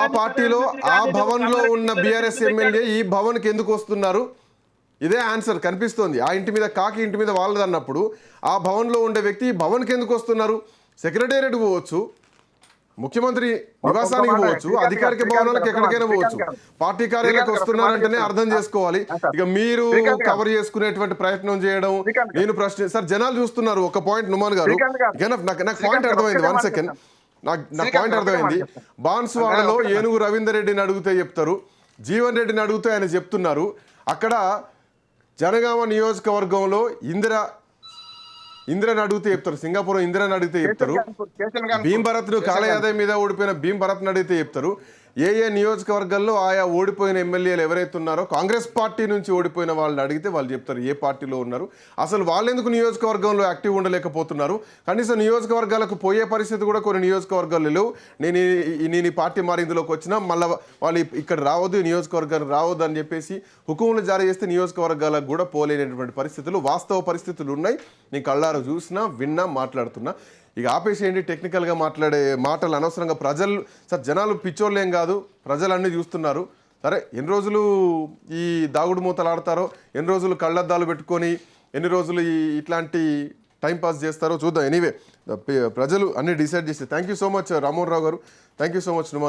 ఆ పార్టీలో ఆ భవన్ లో ఉన్న బీఆర్ఎస్ ఎమ్మెల్యే ఈ భవన్ కి ఎందుకు వస్తున్నారు? ఇదే ఆన్సర్ కనిపిస్తోంది. ఆ ఇంటి మీద కాకి ఇంటి మీద వాలదు అన్నప్పుడు ఆ భవన్ లో ఉండే వ్యక్తి ఈ భవన్ కి ఎందుకు వస్తున్నారు? సెక్రటేరియట్ పోవచ్చు, ముఖ్యమంత్రి నివాసానికి పోవచ్చు, అధికారిక భవనాలకు ఎక్కడికైనా పోవచ్చు. పార్టీ కార్యాలయాలకు వస్తున్నారంటేనే అర్థం చేసుకోవాలి. ఇక మీరు కవర్ చేసుకునేటువంటి ప్రయత్నం చేయడం, నేను సార్ జనాలు చూస్తున్నారు. ఒక పాయింట్ నుమాన్ గారు, నాకు పాయింట్ అర్థమైంది. 1 సెకండ్, నాకు పాయింట్ అర్థమైంది. బాన్స్వాడలో ఏనుగు రవీందర్ రెడ్డిని అడిగితే చెప్తారు, జీవన్ రెడ్డిని అడిగితే ఆయన చెప్తున్నారు. అక్కడ జనగామ నియోజకవర్గంలో ఇందిరని అడిగితే చెప్తారు, సింగపూర్ ఇందిరని అడిగితే చెప్తారు, భీమ్ భరత్ కాళయాదవ్ మీద ఓడిపోయిన భీమ్ భరత్ని అడిగితే చెప్తారు. ఏ నియోజకవర్గాల్లో ఆయా ఓడిపోయిన ఎమ్మెల్యేలు ఎవరైతే ఉన్నారో కాంగ్రెస్ పార్టీ నుంచి ఓడిపోయిన వాళ్ళని అడిగితే వాళ్ళు చెప్తారు ఏ పార్టీలో ఉన్నారు, అసలు వాళ్ళెందుకు నియోజకవర్గంలో యాక్టివ్ ఉండలేకపోతున్నారు. కనీసం నియోజకవర్గాలకు పోయే పరిస్థితి కూడా కొన్ని నియోజకవర్గాలు లేవు. నేను ఈ పార్టీ మారి ఇందులోకి వచ్చినా మళ్ళీ వాళ్ళు ఇక్కడ రావద్దు, ఈ నియోజకవర్గానికి రావద్దు అని చెప్పేసి హుకుములు జారీ చేస్తే నియోజకవర్గాలకు కూడా పోలేనటువంటి పరిస్థితులు, వాస్తవ పరిస్థితులు ఉన్నాయి. నేను కళ్ళారు చూసినా, విన్నా, మాట్లాడుతున్నా. ఇక ఆపేసేయండి టెక్నికల్గా మాట్లాడే మాటలు అనవసరంగా. జనాలు పిచ్చోళ్ళేం కాదు, ప్రజలు అన్నీ చూస్తున్నారు. సరే, ఎన్ని రోజులు ఈ దాగుడు మూతలు ఆడతారో, ఎన్ని రోజులు కళ్ళద్దాలు పెట్టుకొని, ఎన్ని రోజులు ఇట్లాంటి టైం పాస్ చేస్తారో చూద్దాం. ఎనీవే ప్రజలు అన్ని డిసైడ్ చేసి. Thank you so much Rammohan Rao garu, thank you so much.